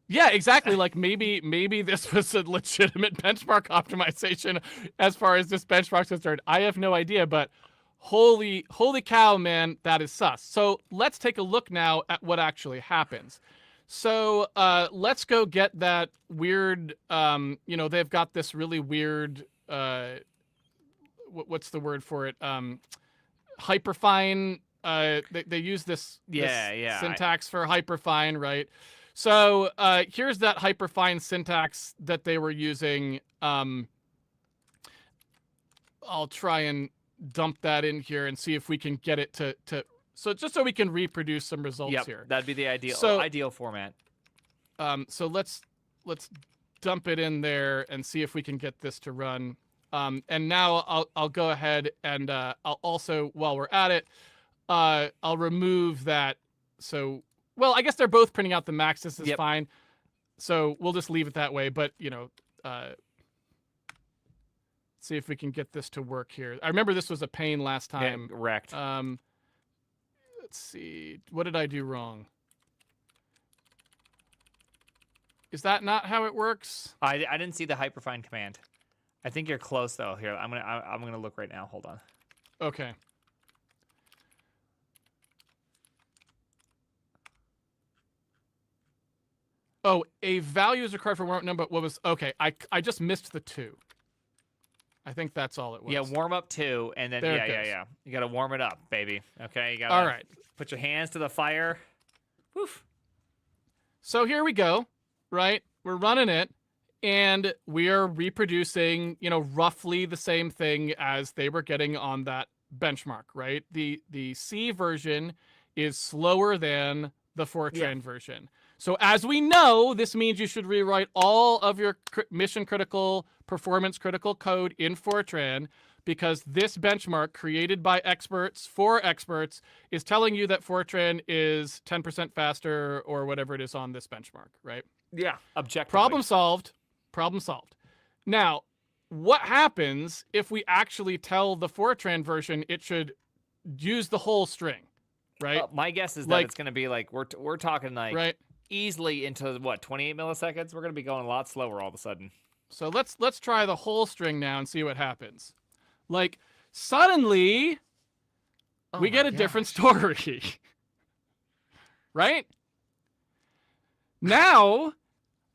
Yeah, exactly. Like maybe this was a legitimate benchmark optimization as far as this benchmark's concerned. I have no idea, but holy cow, man, that is sus. So let's take a look now at what actually happens. So let's go get that weird, you know, they've got this really weird, what's the word for it? Hyperfine. They use this syntax for hyperfine, right? So here's that hyperfine syntax that they were using. I'll try and dump that in here and see if we can get it to so just so we can reproduce some results here. That'd be the ideal format. So let's dump it in there and see if we can get this to run. And now I'll go ahead and I'll also, while we're at it, I'll remove that. So. Well, I guess they're both printing out the max. This is fine. So we'll just leave it that way. But, you know, see if we can get this to work here. I remember this was a pain last time. Yeah, wrecked. Let's see. What did I do wrong? Is that not how it works? I didn't see the hyperfine command. I think you're close, though. Here, I'm gonna look right now. Hold on. Okay. Oh, a value is required for warm-up number. What was okay? I just missed the 2. I think that's all it was. Yeah, warm up 2, and then yeah. You gotta warm it up, baby. Okay, you gotta all right. Put your hands to the fire. Woof. So here we go. Right, we're running it, and we are reproducing, you know, roughly the same thing as they were getting on that benchmark. Right, the C version is slower than the Fortran version. So as we know, this means you should rewrite all of your mission-critical, performance-critical code in Fortran because this benchmark created by experts for experts is telling you that Fortran is 10% faster or whatever it is on this benchmark, right? Yeah, objectively. Problem solved. Problem solved. Now, what happens if we actually tell the Fortran version it should use the whole string, right? My guess is that it's going to be like we're talking like right. easily into what 28 milliseconds. We're going to be going a lot slower all of a sudden. So let's try the whole string now and see what happens. Like suddenly we get a different story. Right? Now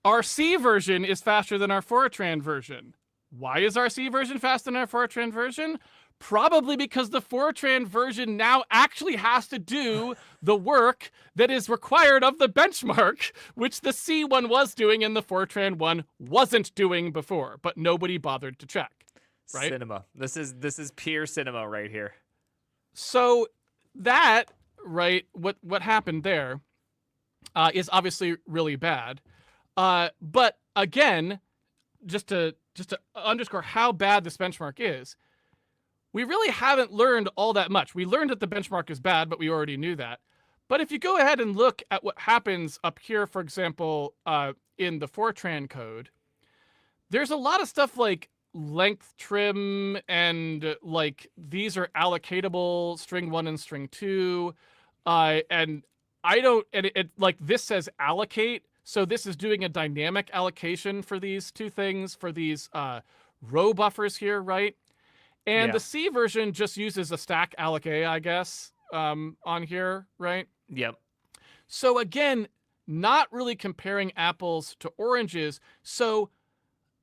our C version is faster than our Fortran version. Why is our C version faster than our Fortran version? Probably because the Fortran version now actually has to do the work that is required of the benchmark, which the C one was doing and the Fortran one wasn't doing before, but nobody bothered to check. Right? Cinema. This is pure cinema right here. So that, right, what happened there is obviously really bad. But again, just to underscore how bad this benchmark is, we really haven't learned all that much. We learned that the benchmark is bad, but we already knew that. But if you go ahead and look at what happens up here, for example, in the Fortran code, there's a lot of stuff like length trim and like these are allocatable, string 1 and string 2. And I don't, and it like this says allocate. So this is doing a dynamic allocation for these two things, for these row buffers here, right? And the C version just uses a stack alloc A, I guess, on here, right? Yep. So again, not really comparing apples to oranges. So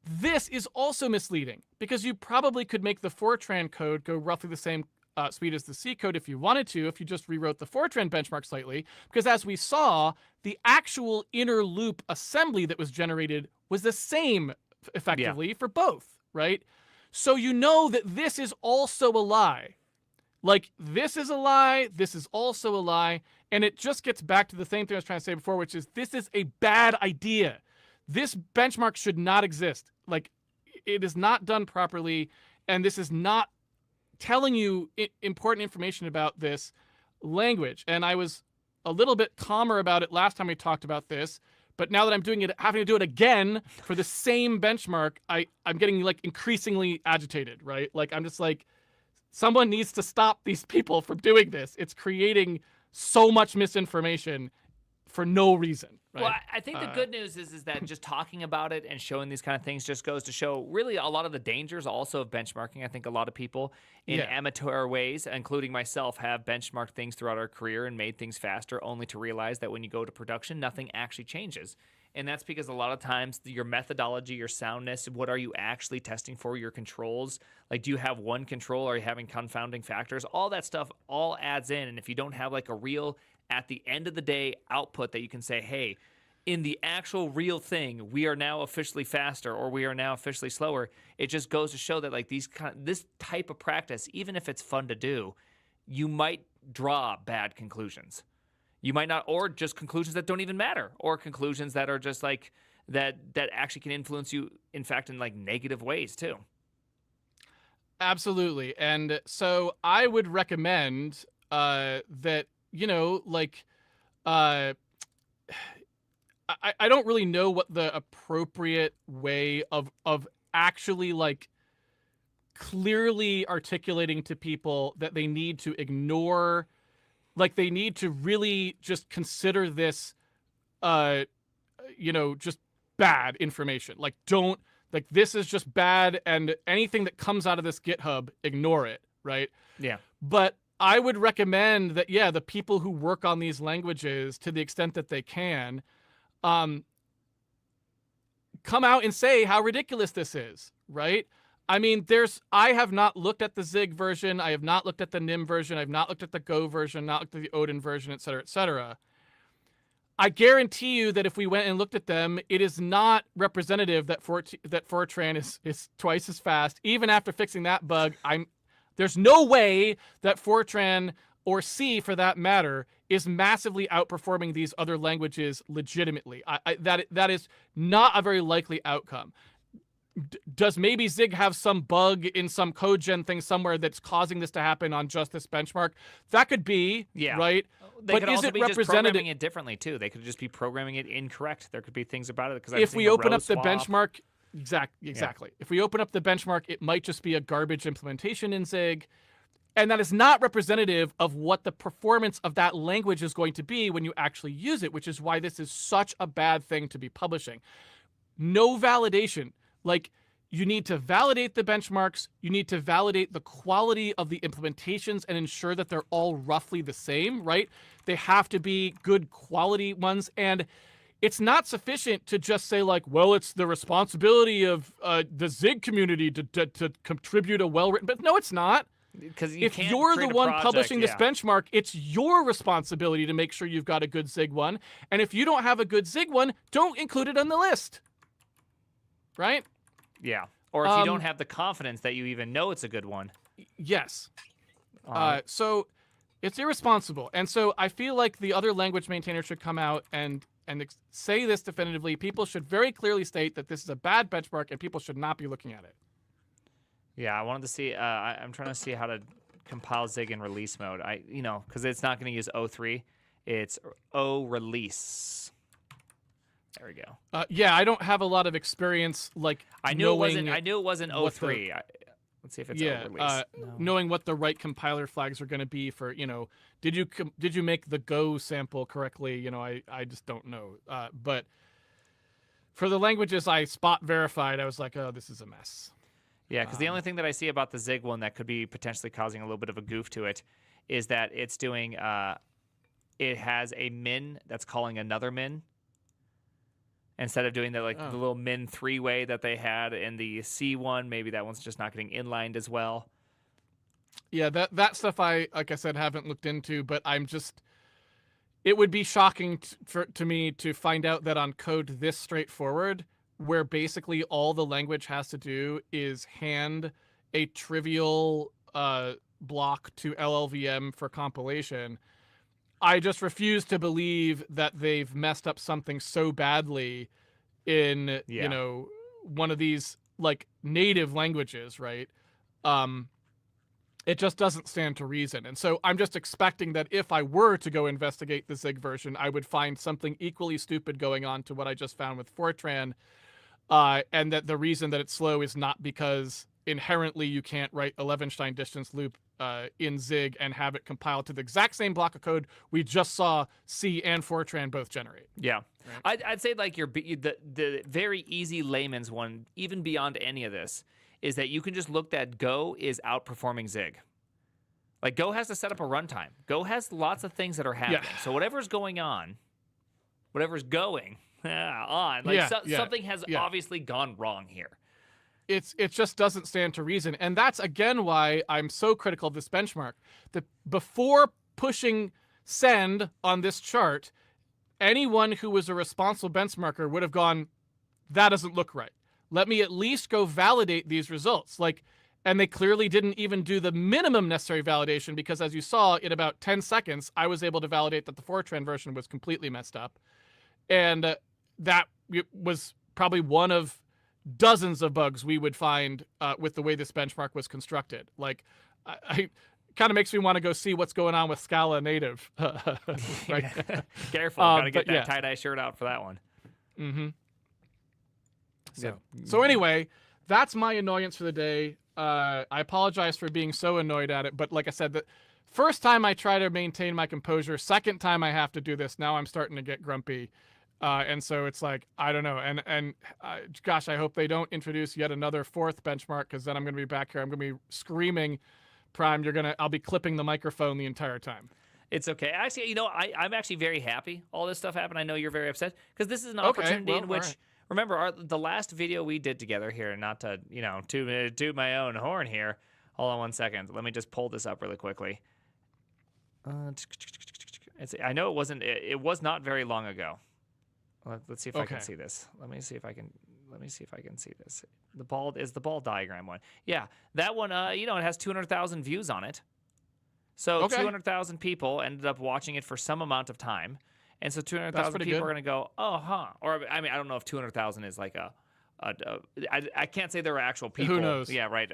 this is also misleading because you probably could make the Fortran code go roughly the same speed as the C code if you wanted to, if you just rewrote the Fortran benchmark slightly, because as we saw, the actual inner loop assembly that was generated was the same effectively for both, right? So you know that this is also a lie. Like, this is a lie, this is also a lie, and it just gets back to the same thing I was trying to say before, which is this is a bad idea. This benchmark should not exist. Like, it is not done properly, and this is not telling you important information about this language. And I was a little bit calmer about it last time we talked about this, but now that I'm doing it, having to do it again for the same benchmark, I'm getting like increasingly agitated, right? Like I'm just like, someone needs to stop these people from doing this. It's creating so much misinformation for no reason. Right? Well, I think the good news is that just talking about it and showing these kind of things just goes to show really a lot of the dangers also of benchmarking. I think a lot of people in amateur ways, including myself, have benchmarked things throughout our career and made things faster only to realize that when you go to production, nothing actually changes. And that's because a lot of times your methodology, your soundness, what are you actually testing for, your controls? Like, do you have one control? Are you having confounding factors? All that stuff all adds in. And if you don't have like a real, at the end of the day, output that you can say, hey, in the actual real thing, we are now officially faster or we are now officially slower, it just goes to show that like this type of practice, even if it's fun to do, you might draw bad conclusions. You might not, or just conclusions that don't even matter, or conclusions that are just like that actually can influence you, in fact, in like negative ways too. Absolutely. And so I would recommend that, you know, like I don't really know what the appropriate way of actually like clearly articulating to people that they need to ignore, like they need to really just consider this, you know, just bad information. Like don't, like this is just bad and anything that comes out of this GitHub, ignore it, right? Yeah. But I would recommend that, yeah, the people who work on these languages to the extent that they can, come out and say how ridiculous this is, right? I mean, I have not looked at the Zig version. I have not looked at the Nim version. I've not looked at the Go version, not looked at the Odin version, et cetera, et cetera. I guarantee you that if we went and looked at them, it is not representative that Fortran is twice as fast. Even after fixing that bug, there's no way that Fortran, or C for that matter, is massively outperforming these other languages legitimately. That is not a very likely outcome. Does maybe Zig have some bug in some code gen thing somewhere that's causing this to happen on just this benchmark? That could be, right? They could also be just programming it differently too. They could just be programming it incorrect. There could be things about it because if we open up the benchmark, Exactly. If we open up the benchmark, it might just be a garbage implementation in Zig. And that is not representative of what the performance of that language is going to be when you actually use it, which is why this is such a bad thing to be publishing. No validation. Like, you need to validate the benchmarks. You need to validate the quality of the implementations and ensure that they're all roughly the same, right? They have to be good quality ones. And it's not sufficient to just say, like, well, it's the responsibility of the Zig community to contribute a well-written, but no, it's not. Because if you're the one publishing this benchmark, it's your responsibility to make sure you've got a good Zig one. And if you don't have a good Zig one, don't include it on the list. Right? Yeah. Or if you don't have the confidence that you even know it's a good one. Yes. So it's irresponsible. And so I feel like the other language maintainers should come out and say this definitively. People should very clearly state that this is a bad benchmark and people should not be looking at it. Yeah, I wanted to see. I'm trying to see how to compile Zig in release mode. Because it's not going to use O3. It's O release. There we go. Yeah, I don't have a lot of experience. Like, I knew it wasn't O3. Let's see if it's O release. Knowing what the right compiler flags are going to be for, did you make the Go sample correctly? I just don't know. But for the languages I spot verified, I was like, oh, this is a mess. Yeah, because the only thing that I see about the Zig one that could be potentially causing a little bit of a goof to it is that it's doing, it has a min that's calling another min instead of doing the little min three-way that they had in the C one. Maybe that one's just not getting inlined as well. Yeah, that stuff like I said, haven't looked into, but it would be shocking to me to find out that on code this straightforward, where basically all the language has to do is hand a trivial block to LLVM for compilation. I just refuse to believe that they've messed up something so badly in, one of these like native languages, right? It just doesn't stand to reason. And so I'm just expecting that if I were to go investigate the Zig version, I would find something equally stupid going on to what I just found with Fortran. And that the reason that it's slow is not because inherently you can't write a Levenstein distance loop in Zig and have it compiled to the exact same block of code we just saw C and Fortran both generate. Yeah. Right? I'd say like the very easy layman's one, even beyond any of this, is that you can just look that Go is outperforming Zig. Like, Go has to set up a runtime. Go has lots of things that are happening. Yeah. So whatever's going on, whatever's going on, like something has obviously gone wrong here. It just doesn't stand to reason. And that's, again, why I'm so critical of this benchmark. That before pushing send on this chart, anyone who was a responsible benchmarker would have gone, that doesn't look right. Let me at least go validate these results. And they clearly didn't even do the minimum necessary validation because, as you saw, in about 10 seconds, I was able to validate that the Fortran version was completely messed up. And that was probably one of dozens of bugs we would find with the way this benchmark was constructed. I kind of makes me want to go see what's going on with Scala native. Right? Careful, gotta get that tie-dye shirt out for that one. Mm-hmm. So anyway, that's my annoyance for the day. I apologize for being so annoyed at it, but like I said, the first time I try to maintain my composure, second time I have to do this, now I'm starting to get grumpy. And so it's like, I don't know. And gosh, I hope they don't introduce yet another fourth benchmark, because then I'm going to be back here. I'm going to be screaming, Prime, I'll be clipping the microphone the entire time. It's okay. Actually, I'm actually very happy all this stuff happened. I know you're very upset because this is an opportunity in which, remember, the last video we did together here, not to, toot my own horn here. Hold on one second. Let me just pull this up really quickly. I know it was not very long ago. Let's see if I can see this. Let me see if I can see this. The ball diagram one. Yeah, that one. It has 200,000 views on it. So 200,000 people ended up watching it for some amount of time, and so 200,000 people are going to go, oh, huh. Or I mean, I don't know if 200,000 is like I can't say there were actual people. Who knows? Yeah, right.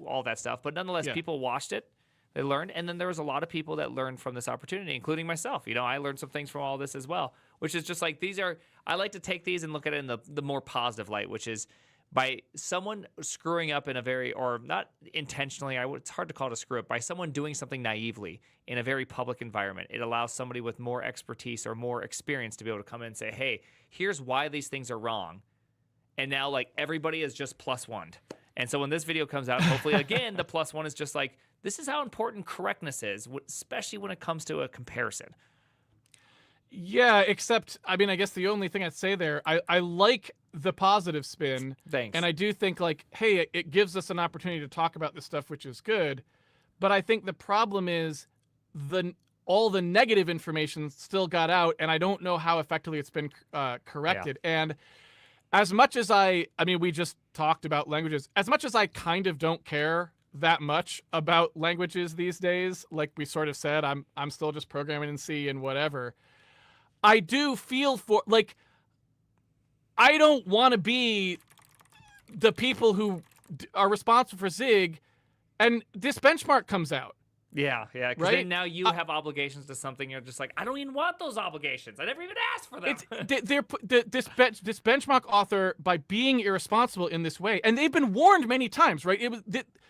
All that stuff, but nonetheless, people watched it. They learned, and then there was a lot of people that learned from this opportunity, including myself. I learned some things from all this as well, which is just like I like to take these and look at it in the more positive light, which is by someone screwing up in a very, or not intentionally, it's hard to call it a screw up, by someone doing something naively in a very public environment. It allows somebody with more expertise or more experience to be able to come in and say, hey, here's why these things are wrong. And now, like, everybody is just +1. And so when this video comes out, hopefully, again, the +1 is just like, this is how important correctness is, especially when it comes to a comparison. Yeah, except, I mean, I guess the only thing I'd say there, I like the positive spin. Thanks. And I do think, like, hey, it gives us an opportunity to talk about this stuff, which is good. But I think the problem is all the negative information still got out, and I don't know how effectively it's been corrected. Yeah. And as much as I mean, we just talked about languages. As much as I kind of don't care that much about languages these days, like we sort of said, I'm still just programming in C and whatever. I do feel for, like, I don't want to be the people who are responsible for Zig, and this benchmark comes out. Yeah, because right? then now you have obligations to something. You're just like, I don't even want those obligations. I never even asked for them. This benchmark author, by being irresponsible in this way, and they've been warned many times, right?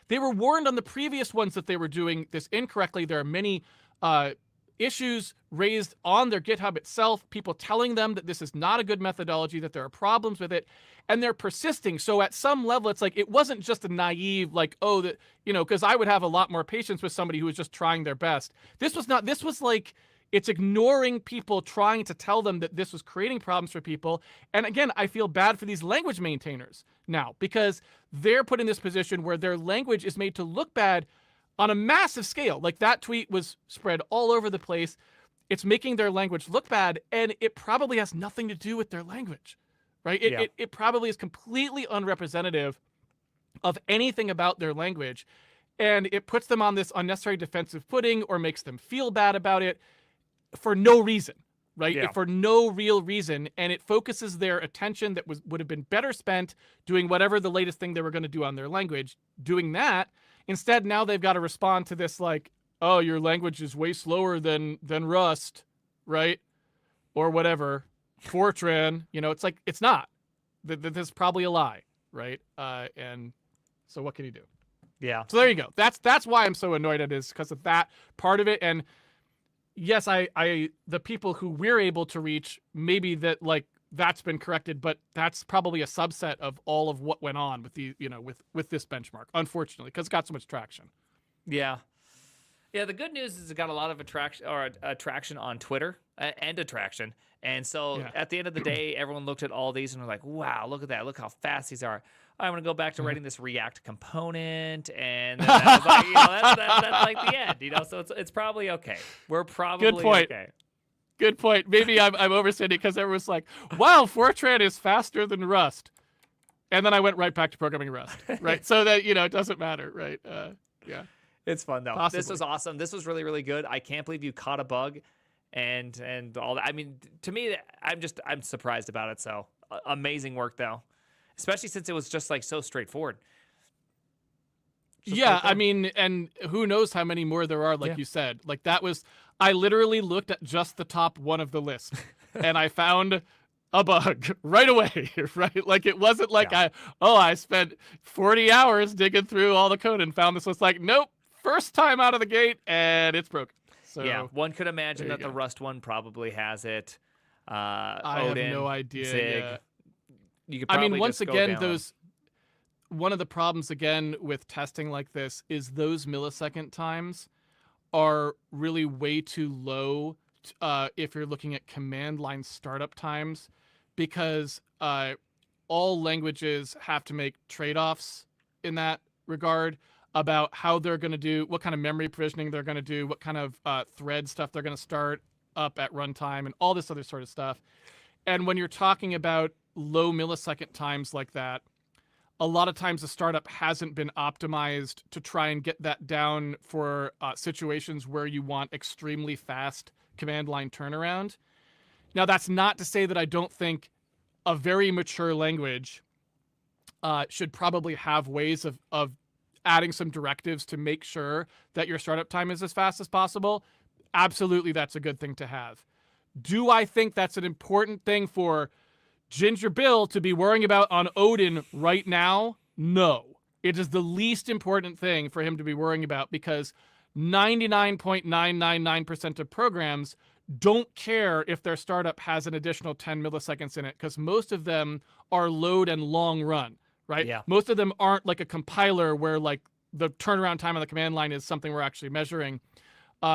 They were warned on the previous ones that they were doing this incorrectly. There are many issues raised on their GitHub itself, people telling them that this is not a good methodology, that there are problems with it, and they're persisting. So at some level, it's like, it wasn't just a naive, like, oh, that, you know, because I would have a lot more patience with somebody who was just trying their best. This was like, it's ignoring people trying to tell them that this was creating problems for people. And again, I feel bad for these language maintainers now, because they're put in this position where their language is made to look bad on a massive scale. Like, that tweet was spread all over the place. It's making their language look bad, and it probably has nothing to do with their language, right? It probably is completely unrepresentative of anything about their language, and it puts them on this unnecessary defensive footing or makes them feel bad about it for no reason, right? Yeah. For no real reason, and it focuses their attention that would have been better spent doing whatever the latest thing they were going to do on their language, doing that. Instead, now they've got to respond to this like, oh, your language is way slower than Rust, right? Or whatever. Fortran, you know, it's like, it's not. This is probably a lie, right? And so what can you do? Yeah. So there you go. That's why I'm so annoyed at it, is because of that part of it. And yes, the people who we're able to reach, maybe that, like, that's been corrected, but that's probably a subset of all of what went on with the, you know, with this benchmark, unfortunately, because it's got so much traction. Yeah. Yeah, the good news is it got a lot of attraction on Twitter and attraction. And so at the end of the day, everyone looked at all these and was like, wow, look at that. Look how fast these are. I'm going to go back to writing this React component. And then that was like, you know, that's like the end, you know? So it's probably okay. We're probably Good point. okay. Good point. Maybe I'm overstating, because everyone's like, wow, Fortran is faster than Rust. And then I went right back to programming Rust, right? So that, you know, it doesn't matter, right? Yeah. It's fun, though. Possibly. This was awesome. This was really, really good. I can't believe you caught a bug and all that. I mean, to me, I'm surprised about it. So amazing work, though, especially since it was just like so straightforward. Yeah, I mean, and who knows how many more there are, like you said. Like, that was, I literally looked at just the top one of the list, and I found a bug right away, right? Like, it wasn't like I spent 40 hours digging through all the code and found this. It's like, nope, first time out of the gate, and it's broken. So yeah, one could imagine that the Rust one probably has it. I Odin, have no idea. Zig. Yeah. You could probably once just go again, down. One of the problems, again, with testing like this is those millisecond times are really way too low if you're looking at command line startup times, because all languages have to make trade-offs in that regard about how they're going to do, what kind of memory provisioning they're going to do, what kind of thread stuff they're going to start up at runtime, and all this other sort of stuff. And when you're talking about low millisecond times like that, a lot of times the startup hasn't been optimized to try and get that down for situations where you want extremely fast command line turnaround. Now, that's not to say that I don't think a very mature language should probably have ways of adding some directives to make sure that your startup time is as fast as possible. Absolutely, that's a good thing to have. Do I think that's an important thing for Ginger Bill to be worrying about on Odin right now? No. It is the least important thing for him to be worrying about because 99.999% of programs don't care if their startup has an additional 10 milliseconds in it because most of them are load and long run, right? Yeah. Most of them aren't like a compiler where like the turnaround time on the command line is something we're actually measuring.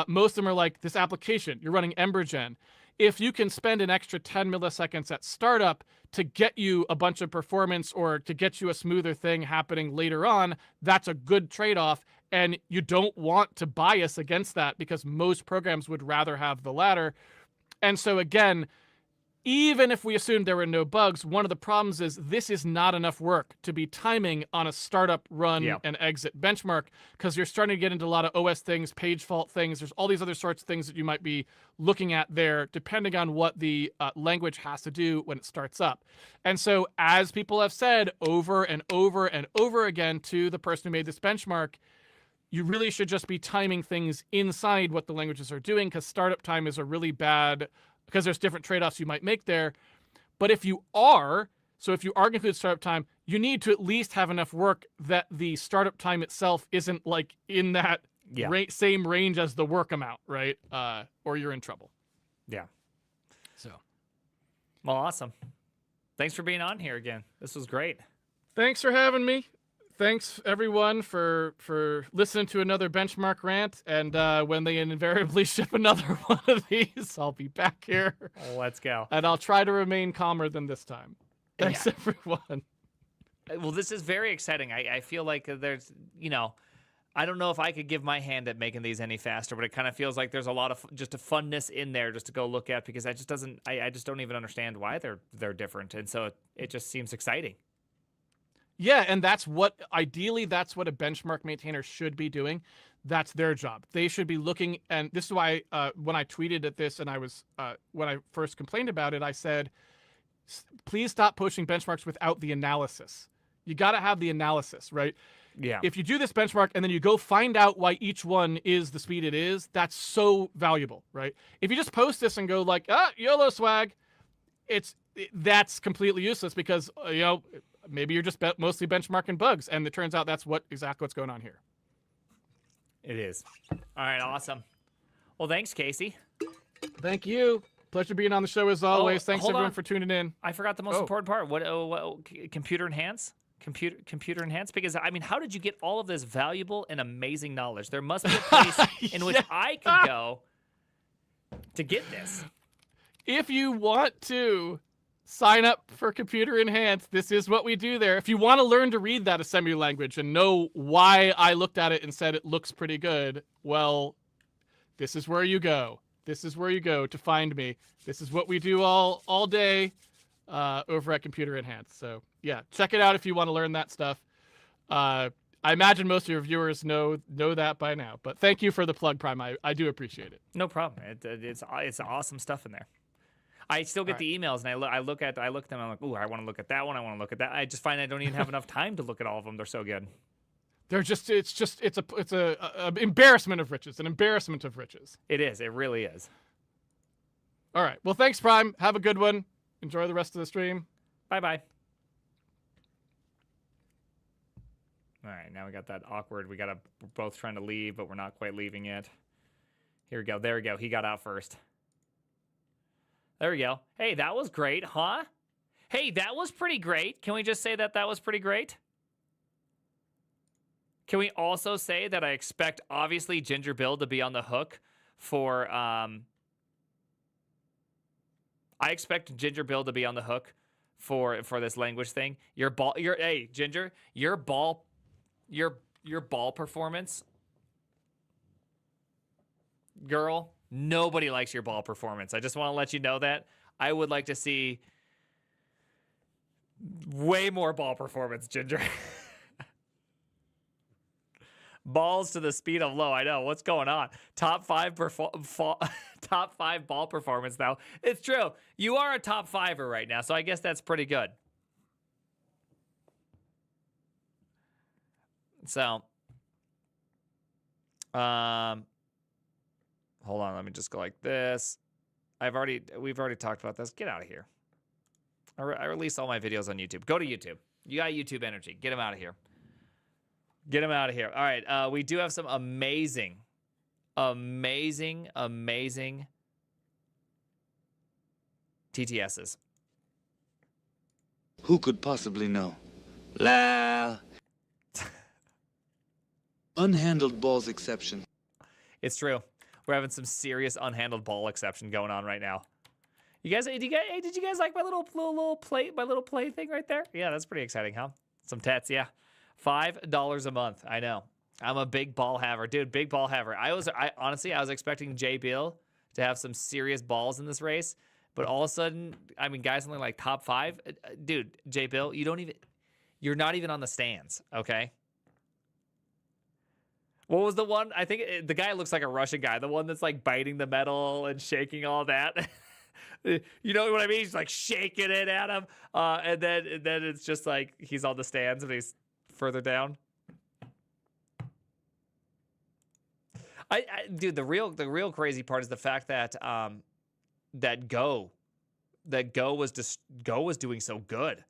Most of them are like this application. You're running EmberGen. If you can spend an extra 10 milliseconds at startup to get you a bunch of performance or to get you a smoother thing happening later on, that's a good trade-off. And you don't want to bias against that because most programs would rather have the latter. And so again, even if we assumed there were no bugs, one of the problems is this is not enough work to be timing on a startup, run, and exit benchmark because you're starting to get into a lot of OS things, page fault things. There's all these other sorts of things that you might be looking at there depending on what the language has to do when it starts up. And so as people have said over and over and over again to the person who made this benchmark, you really should just be timing things inside what the languages are doing because startup time is a really bad, because there's different trade-offs you might make there. But if you are going to include startup time, you need to at least have enough work that the startup time itself isn't like in that same range as the work amount, right? Or you're in trouble. Yeah. So. Well, awesome. Thanks for being on here again. This was great. Thanks for having me. Thanks everyone for listening to another benchmark rant. And when they invariably ship another one of these, I'll be back here. Let's go. And I'll try to remain calmer than this time. Thanks everyone. Well, this is very exciting. I feel like there's, I don't know if I could give my hand at making these any faster, but it kind of feels like there's a lot of just a funness in there just to go look at because I just don't even understand why they're different. And so it just seems exciting. Yeah, and ideally that's what a benchmark maintainer should be doing. That's their job. They should be looking, and this is why when I tweeted at this and when I first complained about it, I said, please stop pushing benchmarks without the analysis. You got to have the analysis, right? Yeah. If you do this benchmark and then you go find out why each one is the speed it is, that's so valuable, right? If you just post this and go like, YOLO swag, that's completely useless because, maybe you're just mostly benchmarking bugs, and it turns out that's exactly what's going on here. It is. All right, awesome. Well, thanks, Casey. Thank you. Pleasure being on the show as always. Thanks everyone for tuning in. I forgot the most important part. What computer enhance? Computer enhance? Because how did you get all of this valuable and amazing knowledge? There must be a place in which I could go to get this. If you want to sign up for Computer Enhanced, this is what we do there. If you want to learn to read that assembly language and know why I looked at it and said it looks pretty good, well, this is where you go. This is where you go to find me. This is what we do all day over at Computer Enhanced. So yeah, check it out if you want to learn that stuff. I imagine most of your viewers know that by now, but thank you for the plug, Prime. I do appreciate it. No problem. It's awesome stuff in there. I still get the emails, and I look at them. I'm like, ooh, I want to look at that one. I want to look at that. I just find I don't even have enough time to look at all of them. They're so good. It's a embarrassment of riches. An embarrassment of riches. It is. It really is. All right. Well, thanks, Prime. Have a good one. Enjoy the rest of the stream. Bye-bye. All right. Now we got that awkward. We're both trying to leave, but we're not quite leaving yet. Here we go. There we go. He got out first. There we go. Hey, that was great, huh? Hey, that was pretty great. Can we just say that was pretty great? Can we also say that I expect, obviously, Ginger Bill to be on the hook for, I expect Ginger Bill to be on the hook for this language thing. Hey, Ginger, your ball performance, girl, nobody likes your ball performance. I just want to let you know that. I would like to see way more ball performance, Ginger. Balls to the speed of low. I know. What's going on? Top five ball performance now. It's true. You are a top fiver right now, so I guess that's pretty good. So, hold on, let me just go like this. We've already talked about this. Get out of here. I release all my videos on YouTube. Go to YouTube. You got YouTube energy. Get them out of here. Get them out of here. All right. We do have some amazing TTSs. Who could possibly know? La. Unhandled balls exception. It's true. We're having some serious unhandled ball exception going on right now. Did you guys like my little play thing right there? Yeah, that's pretty exciting, huh? Some tats, yeah. $5 a month. I know. I'm a big ball haver, dude. Big ball haver. Honestly, I was expecting J Bill to have some serious balls in this race, but all of a sudden, I mean, guys only like top 5. Dude, J Bill, you're not even on the stands, okay? What was the one? I think the guy looks like a Russian guy. The one that's like biting the metal and shaking all that. You know what I mean? He's like shaking it at him. And then it's just like he's on the stands and he's further down. Dude, the real crazy part is the fact that Go was doing so good.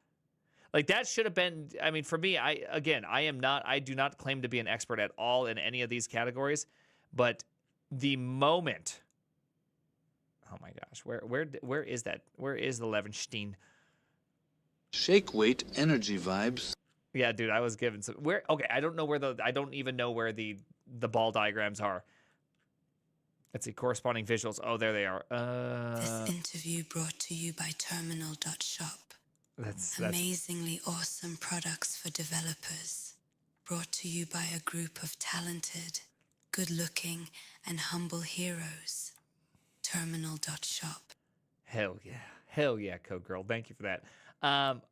Like that should have been, I mean, for me, I do not claim to be an expert at all in any of these categories, but the moment, oh my gosh, where is that? Where is the Levenstein? Shake weight energy vibes. Yeah, dude, I was given some, okay, I don't even know where the ball diagrams are. Let's see, corresponding visuals. Oh, there they are. This interview brought to you by Terminal.shop. That's Amazingly awesome products for developers. Brought to you by a group of talented, good-looking, and humble heroes. Terminal.shop. Hell yeah, Code Girl. Thank you for that.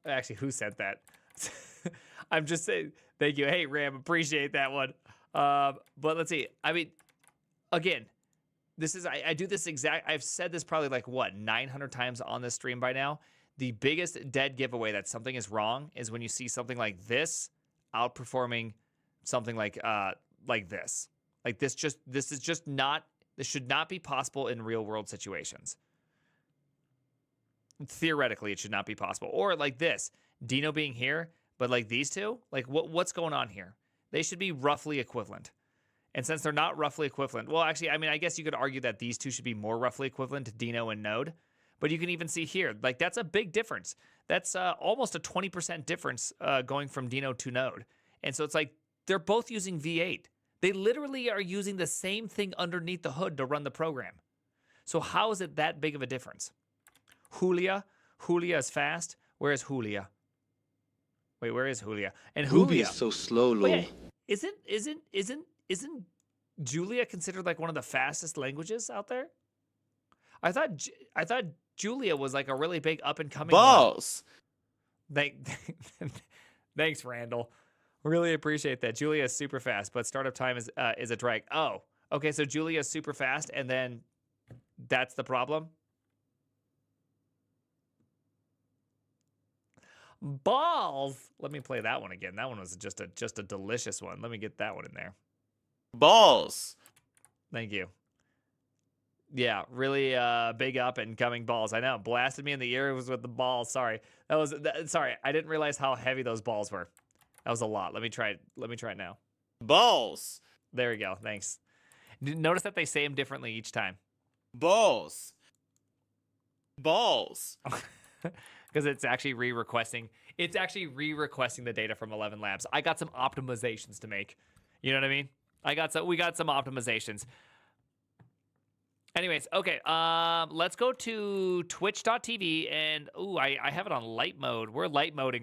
Actually, who sent that? I'm just saying, thank you. Hey, Ram, appreciate that one. But let's see. I mean, again, this is, I do this I've said this probably like, 900 times on this stream by now. The biggest dead giveaway that something is wrong is when you see something like this outperforming something like this. Like this should not be possible in real world situations. Theoretically, it should not be possible. Or like this, Dino being here, but like these two, like what's going on here? They should be roughly equivalent. And since they're not roughly equivalent, well, actually, I mean, I guess you could argue that these two should be more roughly equivalent to Dino and Node. But you can even see here, like that's a big difference. That's almost a 20% difference going from Dino to Node. And so it's like they're both using V8. They literally are using the same thing underneath the hood to run the program. So how is it that big of a difference? Julia is fast. Where is Julia? Wait, where is Julia? And Ruby Julia is so slow, lol. Wait, isn't Julia considered like one of the fastest languages out there? I thought Julia was like a really big up and coming balls. Thanks, Randall. Really appreciate that. Julia is super fast, but startup time is a drag. Oh, okay. So Julia is super fast, and then that's the problem. Balls. Let me play that one again. That one was just a delicious one. Let me get that one in there. Balls. Thank you. Yeah, really big up and coming balls. I know, blasted me in the ear. It was with the balls. Sorry, sorry. I didn't realize how heavy those balls were. That was a lot. Let me try it now. Balls. There we go. Thanks. Notice that they say them differently each time. Balls. Balls. Because it's actually re-requesting. It's actually re-requesting the data from 11 Labs. I got some optimizations to make. You know what I mean? We got some optimizations. Anyways, okay, let's go to twitch.tv and I have it on light mode. We're light moding